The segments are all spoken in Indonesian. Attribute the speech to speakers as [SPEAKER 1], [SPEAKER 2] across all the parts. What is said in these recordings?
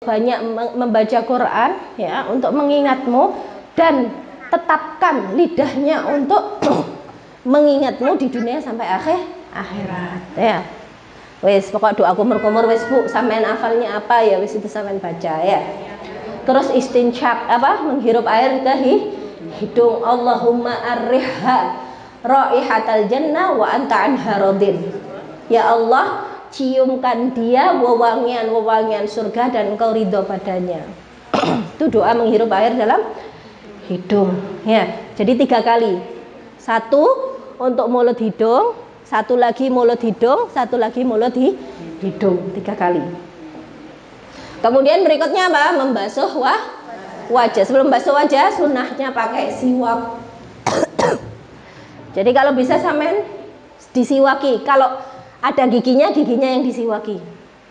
[SPEAKER 1] banyak membaca Quran ya untuk mengingatmu, dan tetapkan lidahnya untuk mengingatmu di dunia sampai akhirat ya. Wes pokok doa kumur-kumur wes Bu, sampean hafalnya apa ya wes itu sampean baca ya. Terus istinsyaq apa, menghirup air ke hidung. Allahumma arrihha raihatal jannah wa anta anha radin. Ya Allah, ciumkan dia wewangian surga dan engkau ridho padanya. Itu doa menghirup air dalam hidung ya. Jadi 3 kali. 1 untuk mulut hidung, 1 lagi mulut hidung, 1 lagi mulut hidung, 3 kali. Kemudian berikutnya apa? Membasuh wajah. Sebelum basuh wajah, sunnahnya pakai siwak. Jadi kalau bisa sampean disiwaki. Kalau ada giginya yang disiwaki.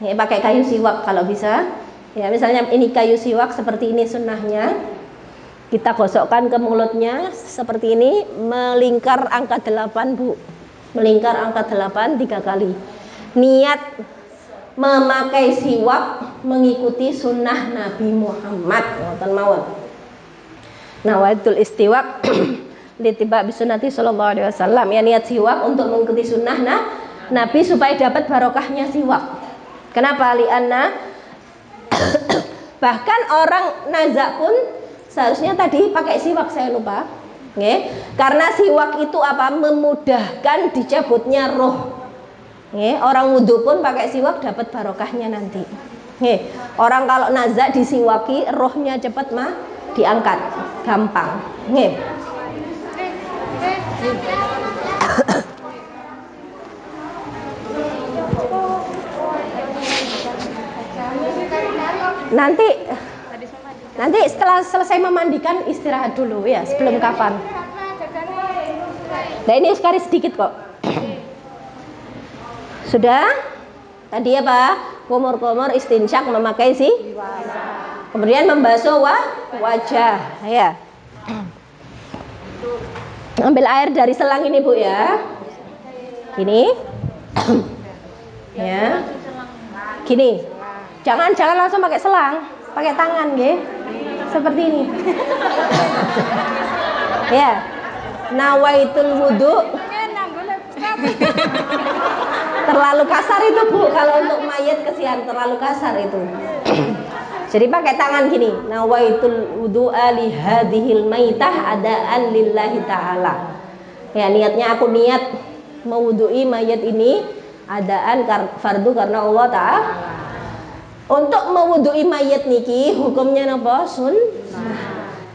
[SPEAKER 1] Ya, pakai kayu siwak kalau bisa. Ya, misalnya ini kayu siwak seperti ini sunnahnya. Kita gosokkan ke mulutnya seperti ini, melingkar angka 8 Bu. Melingkar angka 8 3 kali. Niat memakai siwak mengikuti sunnah Nabi Muhammad ngoten mawon. Nawaitul istiwak litiba bisunnati sallallahu alaihi wasallam. Ya, niat siwak untuk mengikuti sunnah Nabi supaya dapat barokahnya siwak. Kenapa? Lianna bahkan orang nazak pun seharusnya tadi pakai siwak, saya lupa. Nggih. Karena siwak itu apa? Memudahkan dicabutnya roh. Nggih, orang wudhu pun pakai siwak dapat barokahnya nanti. Nggih. Orang kalau nazak disiwaki rohnya cepat diangkat, gampang. Nggih. Nanti setelah selesai memandikan istirahat dulu ya, sebelum kafan. Nah ini sekali sedikit kok. Sudah? Tadi apa? Kumur-kumur istinsyaq memakai kemudian membasuh wajah ya. Ambil air dari selang ini Bu ya. Gini. Ya. Gini. Jangan langsung pakai selang, pakai tangan nggih. Seperti ini. Ya. Nawaitul wudu. Terlalu kasar itu Bu, kalau untuk mayat kesian terlalu kasar itu. Jadi pakai tangan gini. Nawaitul wudu'a li hadhil maitah adaan lillahi ta'ala. Ya, niatnya aku niat mewudui mayat ini adaan fardu karena Allah Ta'ala. Untuk mewudui mayat niki hukumnya napa? Sunnah.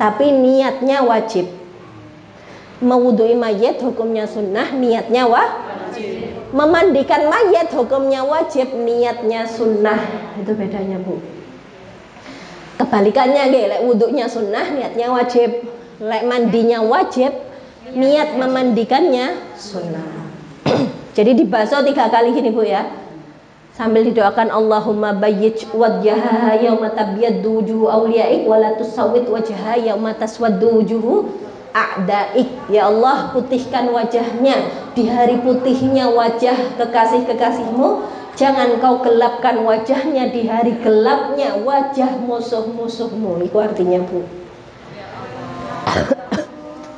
[SPEAKER 1] Tapi niatnya wajib. Mewudui mayat hukumnya sunnah, niatnya wajib. Memandikan mayat hukumnya wajib, niatnya sunnah. Itu bedanya Bu. Kebalikannya nggih, lek wudunya sunnah, niatnya wajib. Lek mandinya wajib, niat memandikannya sunnah. Jadi dibasuh 3 kali gini Bu ya. Sambil didoakan Allahumma bayyij wajhaha yauma tabyaddu wujuhu awliyaik wa la tusawwid wajhaha yauma taswaddu wujuhu a'daik. Ya Allah, putihkan wajahnya di hari putihnya wajah kekasih-kekasihmu. Jangan kau gelapkan wajahnya di hari gelapnya wajah musuh-musuhmu. Itu artinya Bu.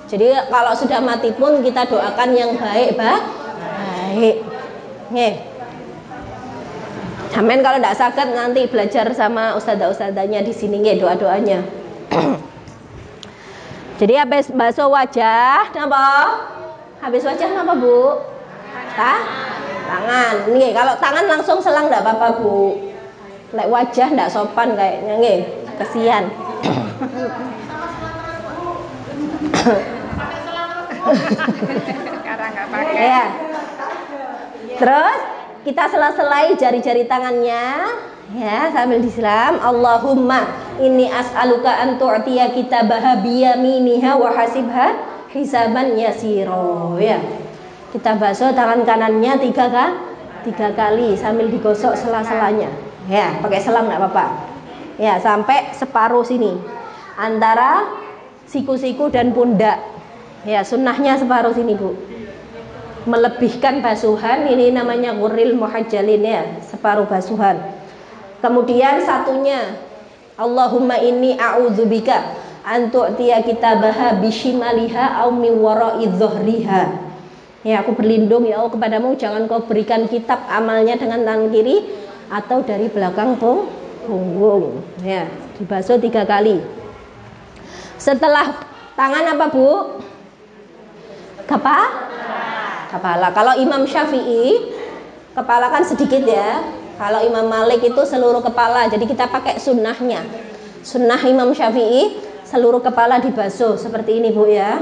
[SPEAKER 1] Jadi kalau sudah mati pun kita doakan yang baik. Nih. Sampean kalau tidak sakit nanti belajar sama ustadzah-ustadzahnya di sini nggih doa-doanya. Jadi habis basuh wajah, napa? Habis wajah napa Bu? Tangan. Nih kalau tangan langsung selang tidak apa-apa Bu. Lek wajah tidak sopan kayaknya nggih, kesian.
[SPEAKER 2] Sekarang nggak pakai.
[SPEAKER 1] Ya. Terus kita selai jari-jari tangannya ya sambil disiram. Allahumma inni as'aluka an tu'tiya kitabaha biyaminiha wa hasibha hisaban yasiro ya. Kita basuh tangan kanannya 3 kali sambil digosok sela-selanya ya, pakai selang nggak apa-apa ya, sampai separuh sini antara siku-siku dan pundak ya, sunnahnya separuh sini Bu. Melebihkan basuhan ini namanya ghurril muhajjalin ya, separuh basuhan. Kemudian satunya, Allahumma inni a'udzubika an tu'tiya kitabaha bishimaliha aw min wara'i dhuhriha. Ya, aku berlindung ya Allah kepadamu, jangan kau berikan kitab amalnya dengan tangan kiri atau dari belakang punggung. Ya, dibasuh 3 kali. Setelah tangan apa, Bu? Kepala. Kalau Imam Syafi'i kepala kan sedikit ya. Kalau Imam Malik itu seluruh kepala. Jadi kita pakai sunnahnya. Sunnah Imam Syafi'i seluruh kepala dibasuh seperti ini, Bu ya.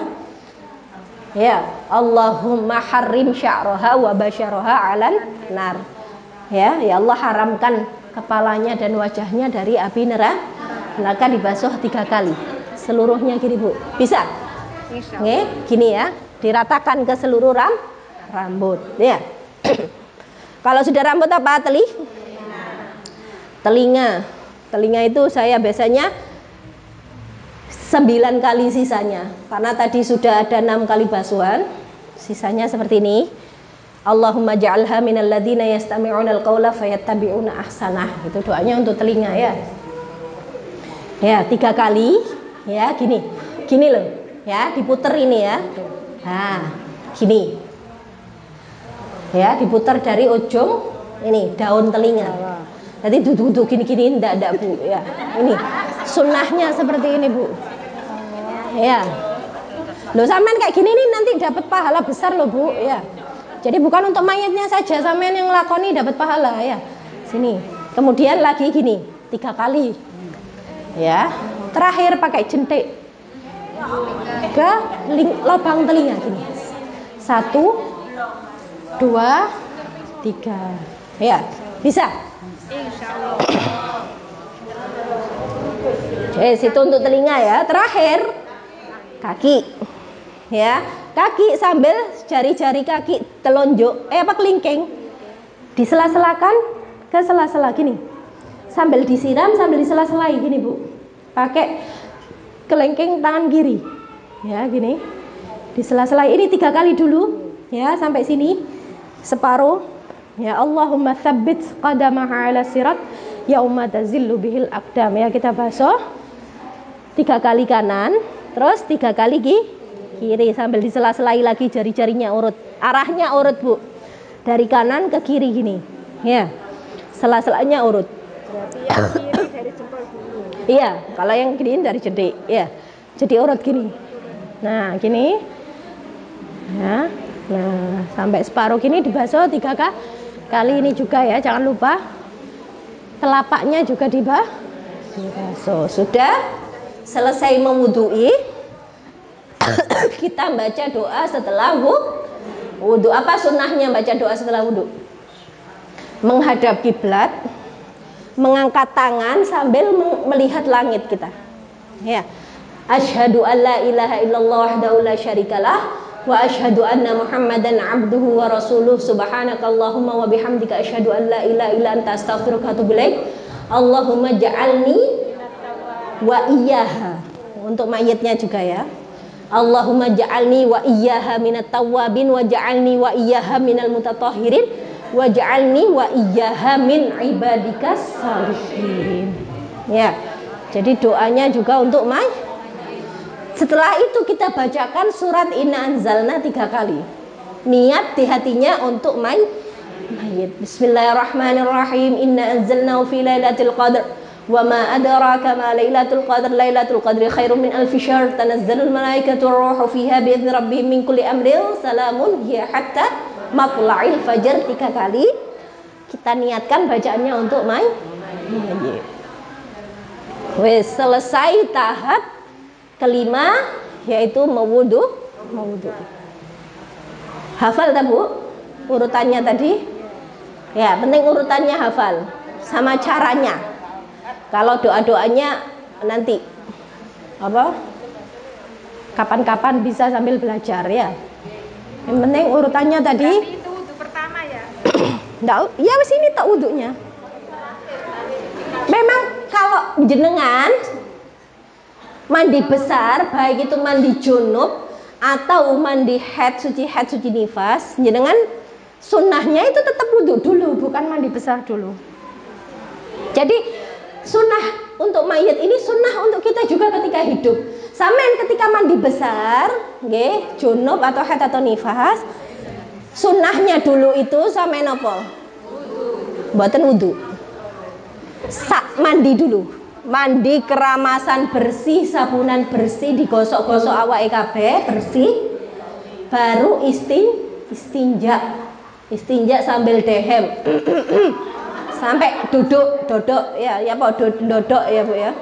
[SPEAKER 1] Ya, Allahumma harrim sya'raha wa basyaraha 'alan nar. Ya Allah haramkan kepalanya dan wajahnya dari api neraka, dibasuh 3 kali. Seluruhnya gini, Bu. Bisa? Nggih, gini ya. Diratakan ke seluruh rambut ya. Kalau sudah rambut apa? Telinga itu saya biasanya 9 kali sisanya, karena tadi sudah ada 6 kali basuhan, sisanya seperti ini. Allahumma ja'alha minal ladzina yastami'una al-qaula fayattabi'una ahsanah. Itu doanya untuk telinga ya. Ya, 3 kali ya, gini loh ya, diputer ini ya. Nah, gini. Ya, diputar dari ujung ini daun telinga. Jadi duduk gini enggak Bu ya. Ini sunnahnya seperti ini, Bu. Ya. Loh, sampean kayak gini nih nanti dapat pahala besar loh, Bu ya. Jadi bukan untuk mayatnya saja, sampean yang lakoni dapat pahala ya. Sini. Kemudian lagi gini, 3 kali. Ya. Terakhir pakai jentik ke lubang telinga gini. 1 2 3. Ya, bisa? Insyaallah. Itu untuk telinga ya. Terakhir kaki. Ya, kaki sambil jari-jari kaki telunjuk kelingking disela-selakan ke sela-sela gini. Sambil disiram, sambil disela-selai gini, Bu. Pakai kelingking tangan kiri. Ya, gini. Disela-selai ini 3 kali dulu. Ya, sampai sini. Separuh. Ya, Allahumma tsabbit qadamaha 'ala sirat yauma tazillu bihil aqdam. Ya, kita basuh 3 kali kanan, terus 3 kali kiri sambil disela-selai lagi jari-jarinya urut. Arahnya urut, Bu. Dari kanan ke kiri gini. Ya. Sela-selanya urut. Berarti yang kiri dari jempol dulu. Iya, kalau yang kiri dari jentik, ya. Jadi urut gini. Nah, gini. Ya. Nah, sampai separuh gini dibasuh 3 kali ini juga ya, jangan lupa telapaknya juga dibasuh. Sudah selesai mewudui, kita baca doa setelah wudhu. Apa sunnahnya baca doa setelah wudhu? Menghadap kiblat, mengangkat tangan sambil melihat langit kita. Ya, asyhadu an la ilaha illallah wahdahu la syarikalah wa asyhadu anna Muhammadan abduhu wa rasuluh subhanakallahumma wa bihamdika asyhadu an la ilaha illa anta astaghfiruka wa atubu ilaik. Allahumma ja'alni wa iyyaha. Untuk mayitnya juga ya. Allahumma ja'alni wa iyyaha minat tawwabin wa ja'alni wa iyyaha minal mutatahhirin wa ja'alni wa iyyaha min ibadikas shalihin. Ya. Jadi doanya juga untuk Setelah itu kita bacakan surat Inna Anzalna 3 kali. Niat di hatinya untuk mayit. Bismillahirrahmanirrahim. Inna anzalnahu fi lailatul qadr. Wa ma adraka ma lailatul qadr. Lailatul qadri khairum min alfi syahr. Tanazzalul malaikatu war-ruhu fiha bi'izni rabbihim min kulli amrin. Salamun hiya hatta matla'il fajr. 3 kali. Kita niatkan bacaannya untuk mayit. Wes, selesai tahap kelima, yaitu mewudhu. Hafal tak, Bu? Urutannya tadi? Ya, penting urutannya hafal. Sama caranya. Kalau doa-doanya nanti kapan-kapan bisa sambil belajar ya. Yang penting urutannya tadi. Berarti itu wudhu pertama ya? Ya wis ini tak wudhunya. Memang kalau jenengan mandi besar, baik itu mandi junub atau mandi suci nifas, jenengan sunnahnya itu tetap wudhu dulu, bukan mandi besar dulu. Jadi sunnah untuk mayit ini sunnah untuk kita juga ketika hidup. Sampean ketika mandi besar, nggih, junub atau haid atau nifas, sunnahnya dulu itu sampean apa? Mboten wudu. Mandi dulu. Mandi keramasan bersih, sabunan bersih, digosok-gosok awake kabeh bersih. Baru istinja. Istinja sambil dehem. Sampai dodok ya apa dodok ya Bu ya.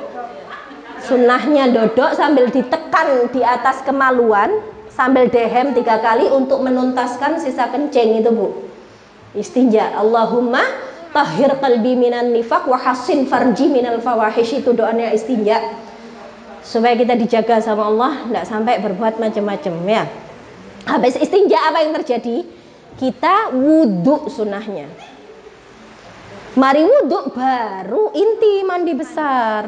[SPEAKER 1] Sunnahnya dodok sambil ditekan di atas kemaluan sambil dehem 3 kali untuk menuntaskan sisa kencing itu Bu. Istinja. Allahumma tahhir qalbi minan nifaq wa hassin farji minal fawahish, itu doanya istinja. Supaya kita dijaga sama Allah enggak sampai berbuat macam-macam ya. Habis istinja apa yang terjadi? Kita wudhu sunnahnya. Mari wudhu baru inti mandi besar.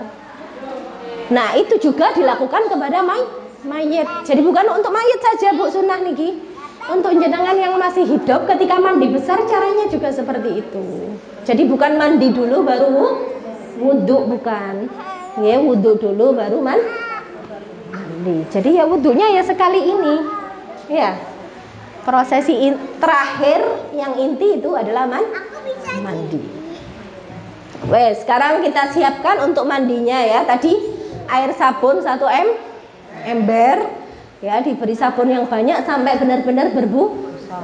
[SPEAKER 1] Nah itu juga dilakukan kepada mayit. Jadi bukan untuk mayit saja Bu sunnah niki. Untuk jenengan yang masih hidup ketika mandi besar caranya juga seperti itu. Jadi bukan mandi dulu baru wudhu, bukan. Ya wudhu dulu baru mandi. Jadi ya wudhunya ya sekali ini. Ya. Prosesi terakhir yang inti itu adalah mandi. Wes, sekarang kita siapkan untuk mandinya ya. Tadi air sabun 1 ember ya, diberi sabun yang banyak sampai benar-benar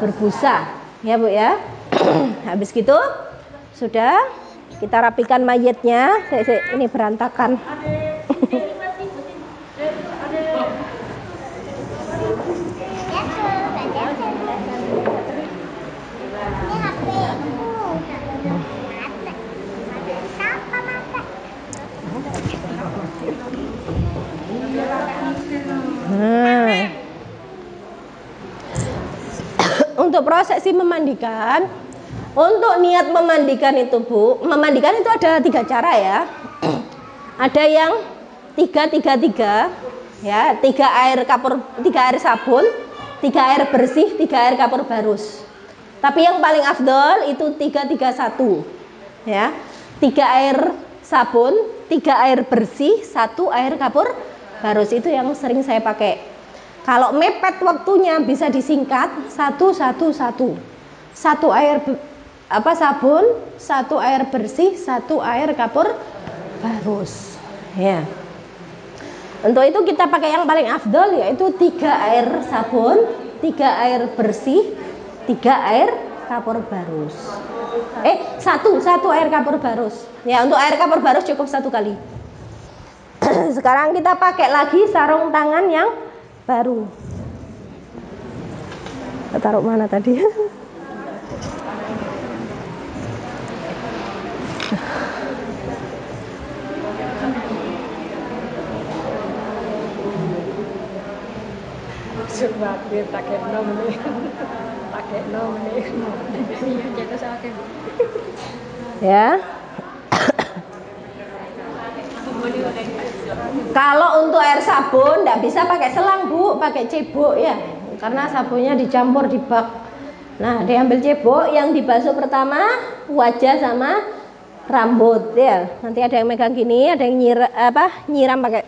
[SPEAKER 1] berbusa ya Bu ya. Habis gitu sudah kita rapikan mayitnya. Ini berantakan. Untuk prosesi memandikan, untuk niat memandikan itu Bu, memandikan itu ada 3 cara ya. Ada yang 3 ya, 3 air sabun, 3 air bersih, 3 air kapur barus. Tapi yang paling afdol itu 3-3-1 ya. 3 air sabun, 3 air bersih, 1 air kapur barus, itu yang sering saya pakai. Kalau mepet waktunya bisa disingkat 1-1-1. 1 air sabun, 1 air bersih, 1 air kapur barus. Ya. Untuk itu kita pakai yang paling afdol yaitu 3 air sabun, 3 air bersih, 3 air kapur barus. 1 air kapur barus. Ya, untuk air kapur barus cukup 1 kali. Sekarang kita pakai lagi sarung tangan yang baru. Taruh mana tadi? Ya. Kalau untuk air sabun tidak bisa pakai selang Bu, pakai cebok ya, karena sabunnya dicampur di bak. Nah, diambil cebok yang dibasuh pertama wajah sama rambut ya. Nanti ada yang megang gini, ada yang nyiram pakai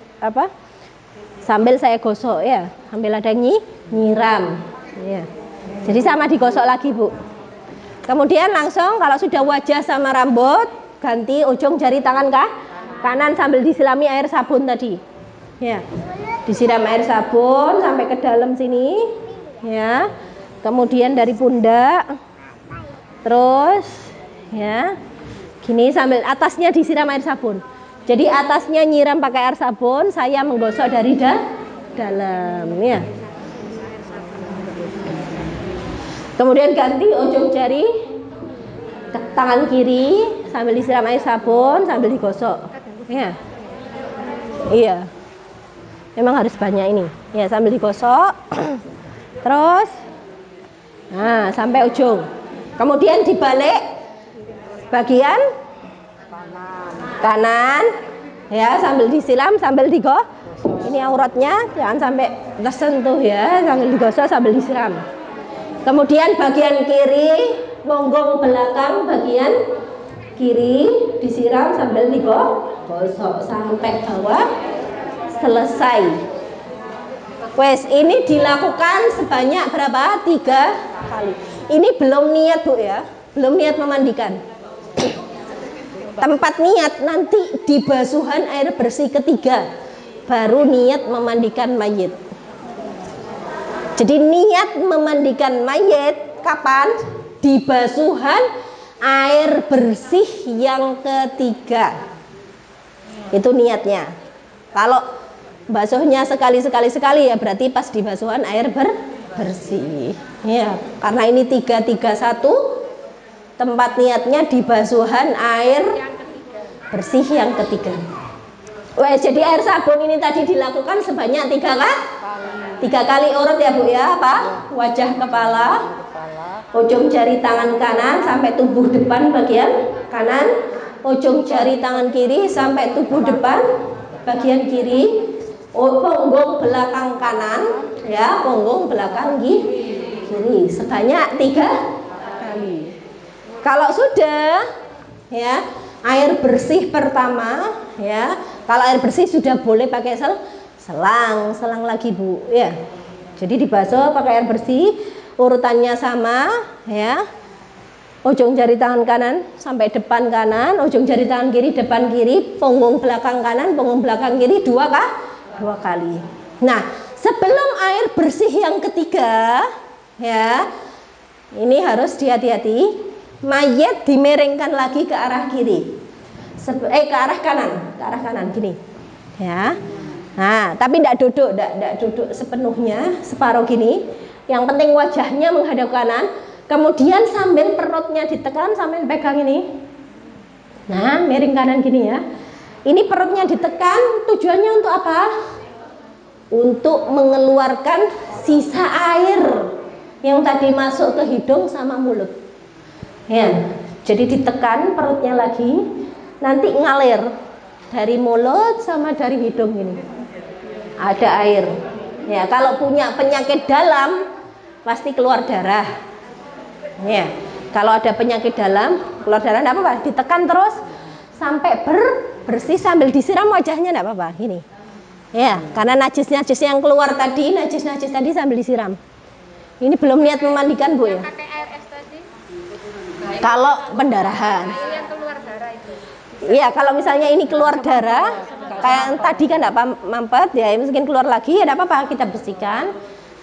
[SPEAKER 1] sambil saya gosok ya, sambil ada yang nyiram ya. Jadi sama digosok lagi Bu. Kemudian langsung kalau sudah wajah sama rambut, ganti ujung jari tangan kanan sambil disilami air sabun tadi ya. Disiram air sabun sampai ke dalam sini ya. Kemudian dari pundak terus ya gini sambil atasnya disiram air sabun. Jadi atasnya nyiram pakai air sabun, saya menggosok dari dalam ya. Kemudian ganti ujung jari tangan kiri sambil disiram air sabun sambil digosok ya. Iya, memang harus banyak ini ya, sambil digosok terus sampai ujung. Kemudian dibalik bagian kanan ya, sambil disiram sambil digosok. Ini auratnya jangan sampai tersentuh ya, sambil digosok sambil disiram. Kemudian bagian kiri, punggung belakang bagian kiri disiram sambil digosok sampai bawah selesai. Wes, ini dilakukan sebanyak berapa? 3 kali. Ini belum niat Bu ya, belum niat memandikan. Tempat niat nanti di basuhan air bersih ketiga, baru niat memandikan mayit. Jadi niat memandikan mayit kapan? Di basuhan air bersih yang ketiga. Itu niatnya. Kalau basuhnya sekali ya berarti pas di basuhan air bersih. Ya, karena ini 331, tempat niatnya di basuhan air bersih yang ketiga. Wah, jadi air sabun ini tadi dilakukan sebanyak 3 kali urut ya Bu ya, apa? Wajah kepala, ujung jari tangan kanan sampai tubuh depan bagian kanan, ujung jari tangan kiri sampai tubuh depan bagian kiri, punggung belakang kanan ya, punggung belakang kiri sebanyak 3 kali. Kalau sudah ya, air bersih pertama ya, kalau air bersih sudah boleh pakai selang lagi Bu ya. Jadi dibasuh pakai air bersih, urutannya sama ya. Ujung jari tangan kanan sampai depan kanan, ujung jari tangan kiri depan kiri, punggung belakang kanan, punggung belakang kiri 2 kali. Nah, sebelum air bersih yang ketiga ya, ini harus hati-hati, mayat dimiringkan lagi ke arah kiri. Ke arah kanan gini ya. Nah, tapi tidak duduk sepenuhnya, separuh gini. Yang penting wajahnya menghadap kanan, kemudian sambil perutnya ditekan sambil pegang ini. Nah, miring kanan gini ya. Ini perutnya ditekan, tujuannya untuk apa? Untuk mengeluarkan sisa air yang tadi masuk ke hidung sama mulut. Ya, jadi ditekan perutnya lagi, nanti ngalir dari mulut sama dari hidung ini. Ada air. Ya, kalau punya penyakit dalam pasti keluar darah. Ya, kalau ada penyakit dalam keluar darah enggak apa-apa, ditekan terus sampai bersih sambil disiram wajahnya enggak apa-apa, gini. Ya, karena najis-najis yang keluar tadi, najis-najis tadi sambil disiram. Ini belum niat memandikan Bu ya. Kalau pendarahan. Iya, kalau misalnya ini keluar darah, kayak yang tadi kan enggak mampet ya, mungkin keluar lagi ya enggak apa-apa, kita bersihkan.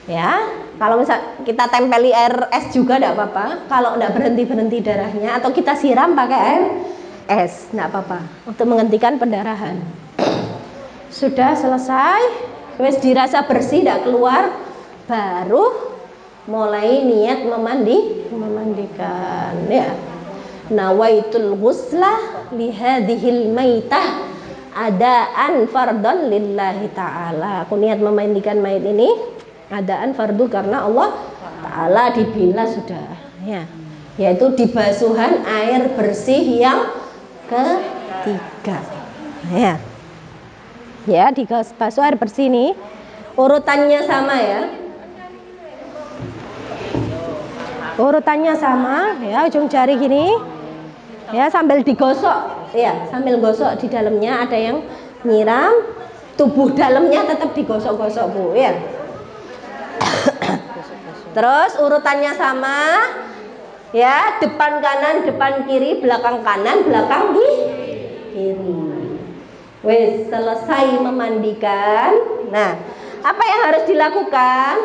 [SPEAKER 1] Ya, kalau misal kita tempeli air es juga enggak apa-apa. Kalau enggak berhenti darahnya atau kita siram pakai air es, enggak apa-apa untuk menghentikan pendarahan. Sudah selesai, wis dirasa bersih enggak keluar, baru mulai niat memandikan ya. Nawaitul ghusla li hadhil maitah adaan fardhon lillahi ta'ala. Aku niat memandikan mayit ini adaan fardu karena Allah Ta'ala dibina sudah ya. Yaitu di basuhan air bersih yang ketiga ya. Ya, di basuh air bersih ini urutannya sama ya. Urutannya sama ya, ujung jari gini ya, sambil digosok ya, sambil gosok di dalamnya ada yang nyiram, tubuh dalamnya tetap digosok-gosok Bu ya. Terus urutannya sama ya, depan kanan, depan kiri, belakang kanan, belakang kiri. Wes, selesai memandikan. Nah, apa yang harus dilakukan?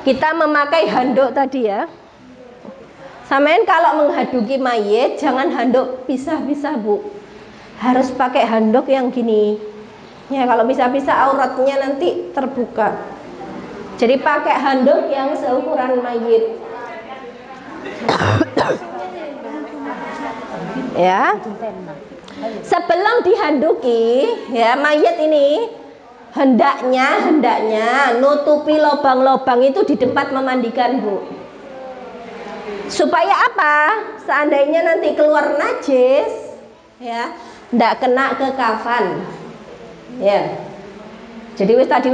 [SPEAKER 1] Kita memakai handuk tadi ya. Samain kalau menghaduki mayit jangan handuk pisah-pisah Bu. Harus pakai handuk yang gini. Ya, kalau pisah-pisah auratnya nanti terbuka. Jadi pakai handuk yang seukuran mayit. Ya. Sebelum dihanduki ya mayit ini hendaknya nutupi lubang-lubang itu di tempat memandikan Bu. Supaya apa? Seandainya nanti keluar najis ya, ndak kena ke kafan. Ya. Jadi tadi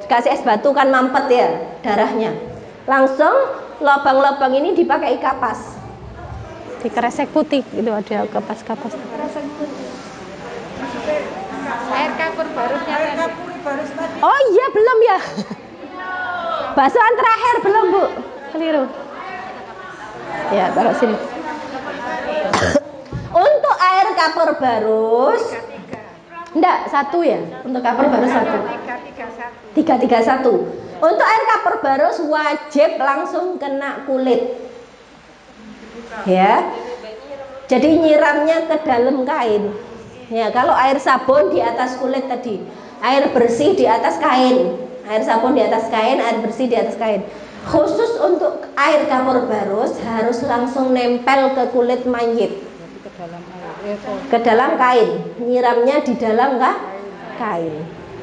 [SPEAKER 1] kasih es batu kan mampet ya darahnya. Langsung lubang-lubang ini dipakai kapas. Di kresek putih itu ada kapas-kapas.
[SPEAKER 2] Air kapur barusnya tadi.
[SPEAKER 1] Oh iya belum ya. Baksoan terakhir belum Bu, keliru. Ya taruh sini. Untuk air kapur barus, enggak satu ya. Untuk kapur barus satu. 331. Untuk air kapur barus wajib langsung kena kulit. Ya. Jadi nyiramnya ke dalam kain. Ya, kalau air sabun di atas kulit tadi, air bersih di atas kain. Air sabun di atas kain, air bersih di atas kain. Khusus untuk air kapur barus harus langsung nempel ke kulit mayit. Ke dalam kain. Nyiramnya di dalam kain.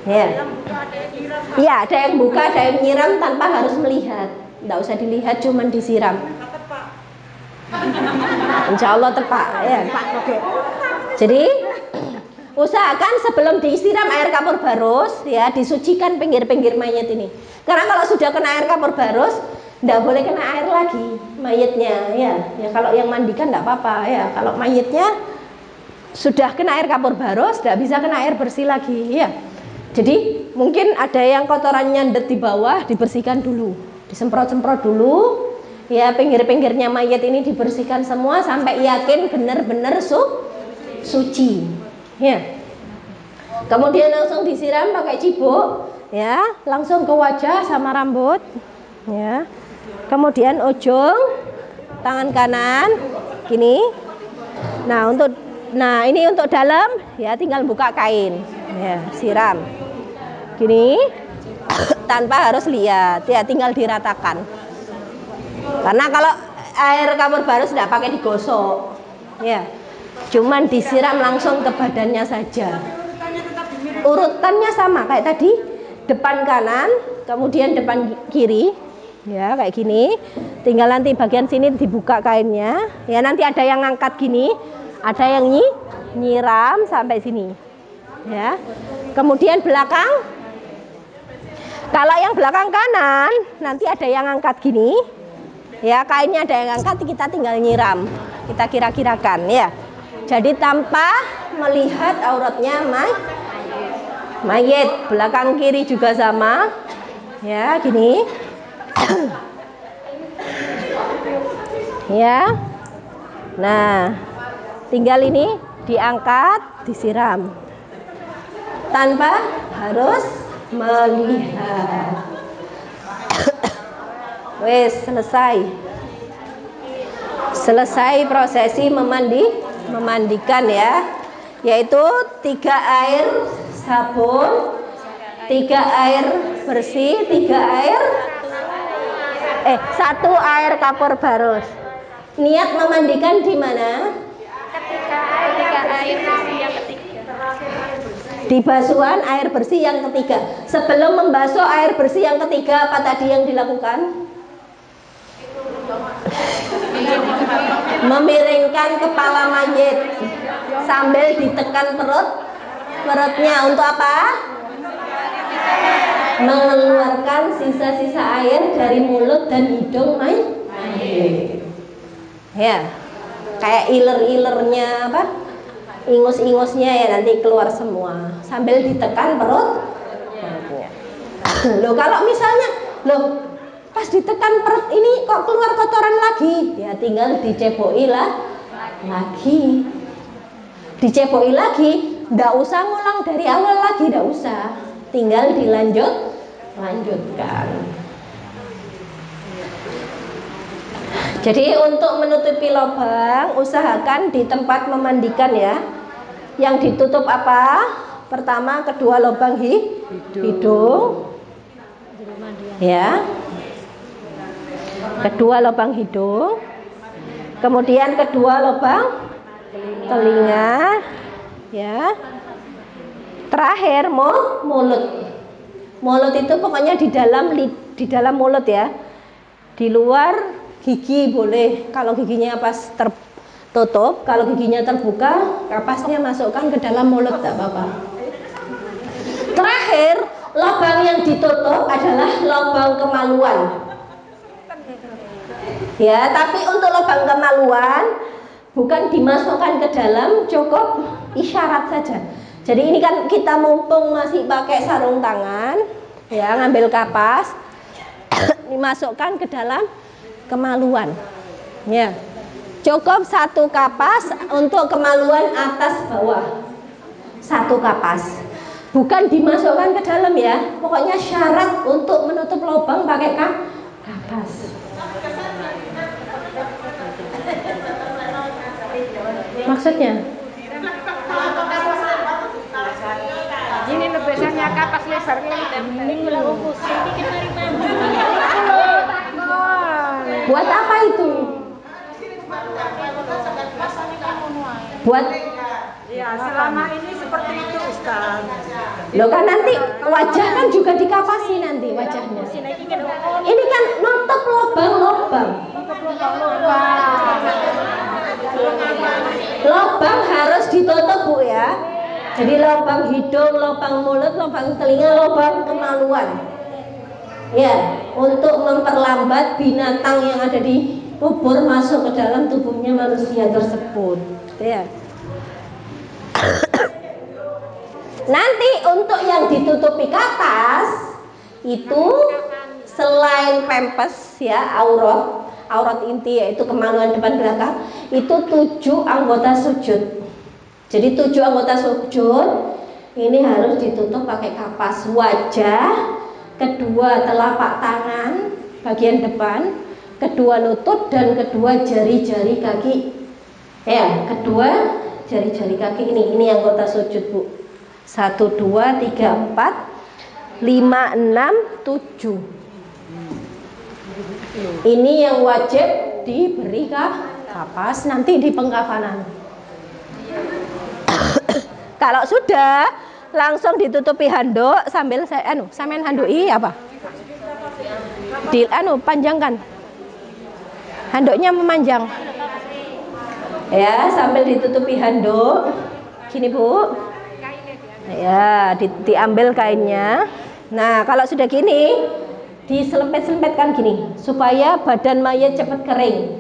[SPEAKER 1] Ya. Iya, ada yang buka, ada yang nyiram tanpa harus melihat. Enggak usah dilihat, cuman disiram. Insya Allah tepat ya. Jadi usahakan sebelum disiram air kapur barus ya disucikan pinggir-pinggir mayat ini. Karena kalau sudah kena air kapur barus, tidak boleh kena air lagi mayatnya ya. Ya kalau yang mandikan tidak apa-apa ya. Kalau mayatnya sudah kena air kapur barus, tidak bisa kena air bersih lagi ya. Jadi mungkin ada yang kotorannya nyandet di bawah, dibersihkan dulu, disemprot-semprot dulu. Ya pinggir-pinggirnya mayat ini dibersihkan semua sampai yakin benar-benar suci. Ya. Kemudian langsung disiram pakai cibuk, ya, langsung ke wajah sama rambut, ya. Kemudian ujung tangan kanan, gini. Nah ini untuk dalam, ya tinggal buka kain, ya siram, gini, tanpa harus lihat, ya tinggal diratakan. Karena kalau air kapur barus tidak pakai digosok, ya, cuman disiram langsung ke badannya saja. Urutannya sama kayak tadi, depan kanan, kemudian depan kiri, ya kayak gini. Tinggal nanti bagian sini dibuka kainnya, ya nanti ada yang ngangkat gini, ada yang nyiram sampai sini, ya. Kemudian belakang, kalau yang belakang kanan nanti ada yang ngangkat gini. Ya kainnya ada yang angkat, kita tinggal nyiram, kita kira-kirakan ya. Jadi tanpa melihat auratnya mayit. Belakang kiri juga sama, ya gini. Ya, nah tinggal ini diangkat, disiram tanpa harus melihat. Wes selesai prosesi memandikan ya, yaitu 3 air sabun, 3 air bersih, 1 air kapur barus. Niat memandikan di mana?
[SPEAKER 2] Ketika air bersih yang ketiga.
[SPEAKER 1] Di basuhan air bersih yang ketiga. Sebelum membasuh air bersih yang ketiga, apa tadi yang dilakukan? Memiringkan kepala mayit sambil ditekan perutnya untuk apa? Mengeluarkan sisa-sisa air dari mulut dan hidung mayit. Ya, kayak iler-ilernya apa? Ingus-ingusnya ya nanti keluar semua sambil ditekan perutnya. Loh kalau misalnya pas ditekan perut ini kok keluar kotoran lagi, ya tinggal diceboki lagi. Diceboki lagi, ndak usah ngulang dari awal lagi, ndak usah. Tinggal lanjutkan. Jadi untuk menutupi lubang, usahakan di tempat memandikan ya. Yang ditutup apa? Pertama, kedua lubang hidung. Ya. Kedua lubang hidung. Kemudian kedua lubang telinga. Ya. Terakhir mulut. Mulut itu pokoknya di dalam mulut ya. Di luar gigi boleh, kalau giginya pas tertutup, kalau giginya terbuka, kapasnya masukkan ke dalam mulut, tidak apa-apa. Terakhir, lubang yang ditutup adalah lubang kemaluan. Ya, tapi untuk lubang kemaluan bukan dimasukkan ke dalam, cukup isyarat saja. Jadi ini kan kita mumpung masih pakai sarung tangan, ya, ngambil kapas, dimasukkan ke dalam kemaluan, ya. Cukup satu kapas untuk kemaluan atas bawah, satu kapas, bukan dimasukkan ke dalam ya. Pokoknya syarat untuk menutup lubang pakai kapas. Maksudnya?
[SPEAKER 2] Ini biasanya kapas lebar
[SPEAKER 1] Buat apa itu? Buat
[SPEAKER 3] ya selama ini seperti itu Ustaz.
[SPEAKER 1] Loh kan nanti wajah kan juga dikapasi nanti wajahnya. Ini kan nutup lubang-lubang. Lubang harus ditutup Bu ya. Jadi lubang hidung, lubang mulut, lubang telinga, lubang kemaluan. Ya, untuk memperlambat binatang yang ada di kubur masuk ke dalam tubuhnya manusia tersebut. Ya. Nanti untuk yang ditutupi kapas itu selain pempes ya, aurat inti yaitu kemaluan depan belakang, itu 7 anggota sujud. Jadi 7 anggota sujud ini harus ditutup pakai kapas. Wajah, kedua telapak tangan bagian depan, kedua lutut, dan kedua jari-jari kaki. Ya, kedua jari-jari kaki ini anggota sujud Bu. 1, 2, 3, 4, 5, 6, 7. Ini yang wajib diberi kapas nanti di pengkafanan. Kalau sudah langsung ditutupi handuk sambil sampean handui apa? Panjangkan. Handuknya memanjang. Ya, sambil ditutupi handuk. Gini Bu. Ya, diambil kainnya. Nah, kalau sudah gini, diselempet-selempetkan gini supaya badan mayat cepat kering.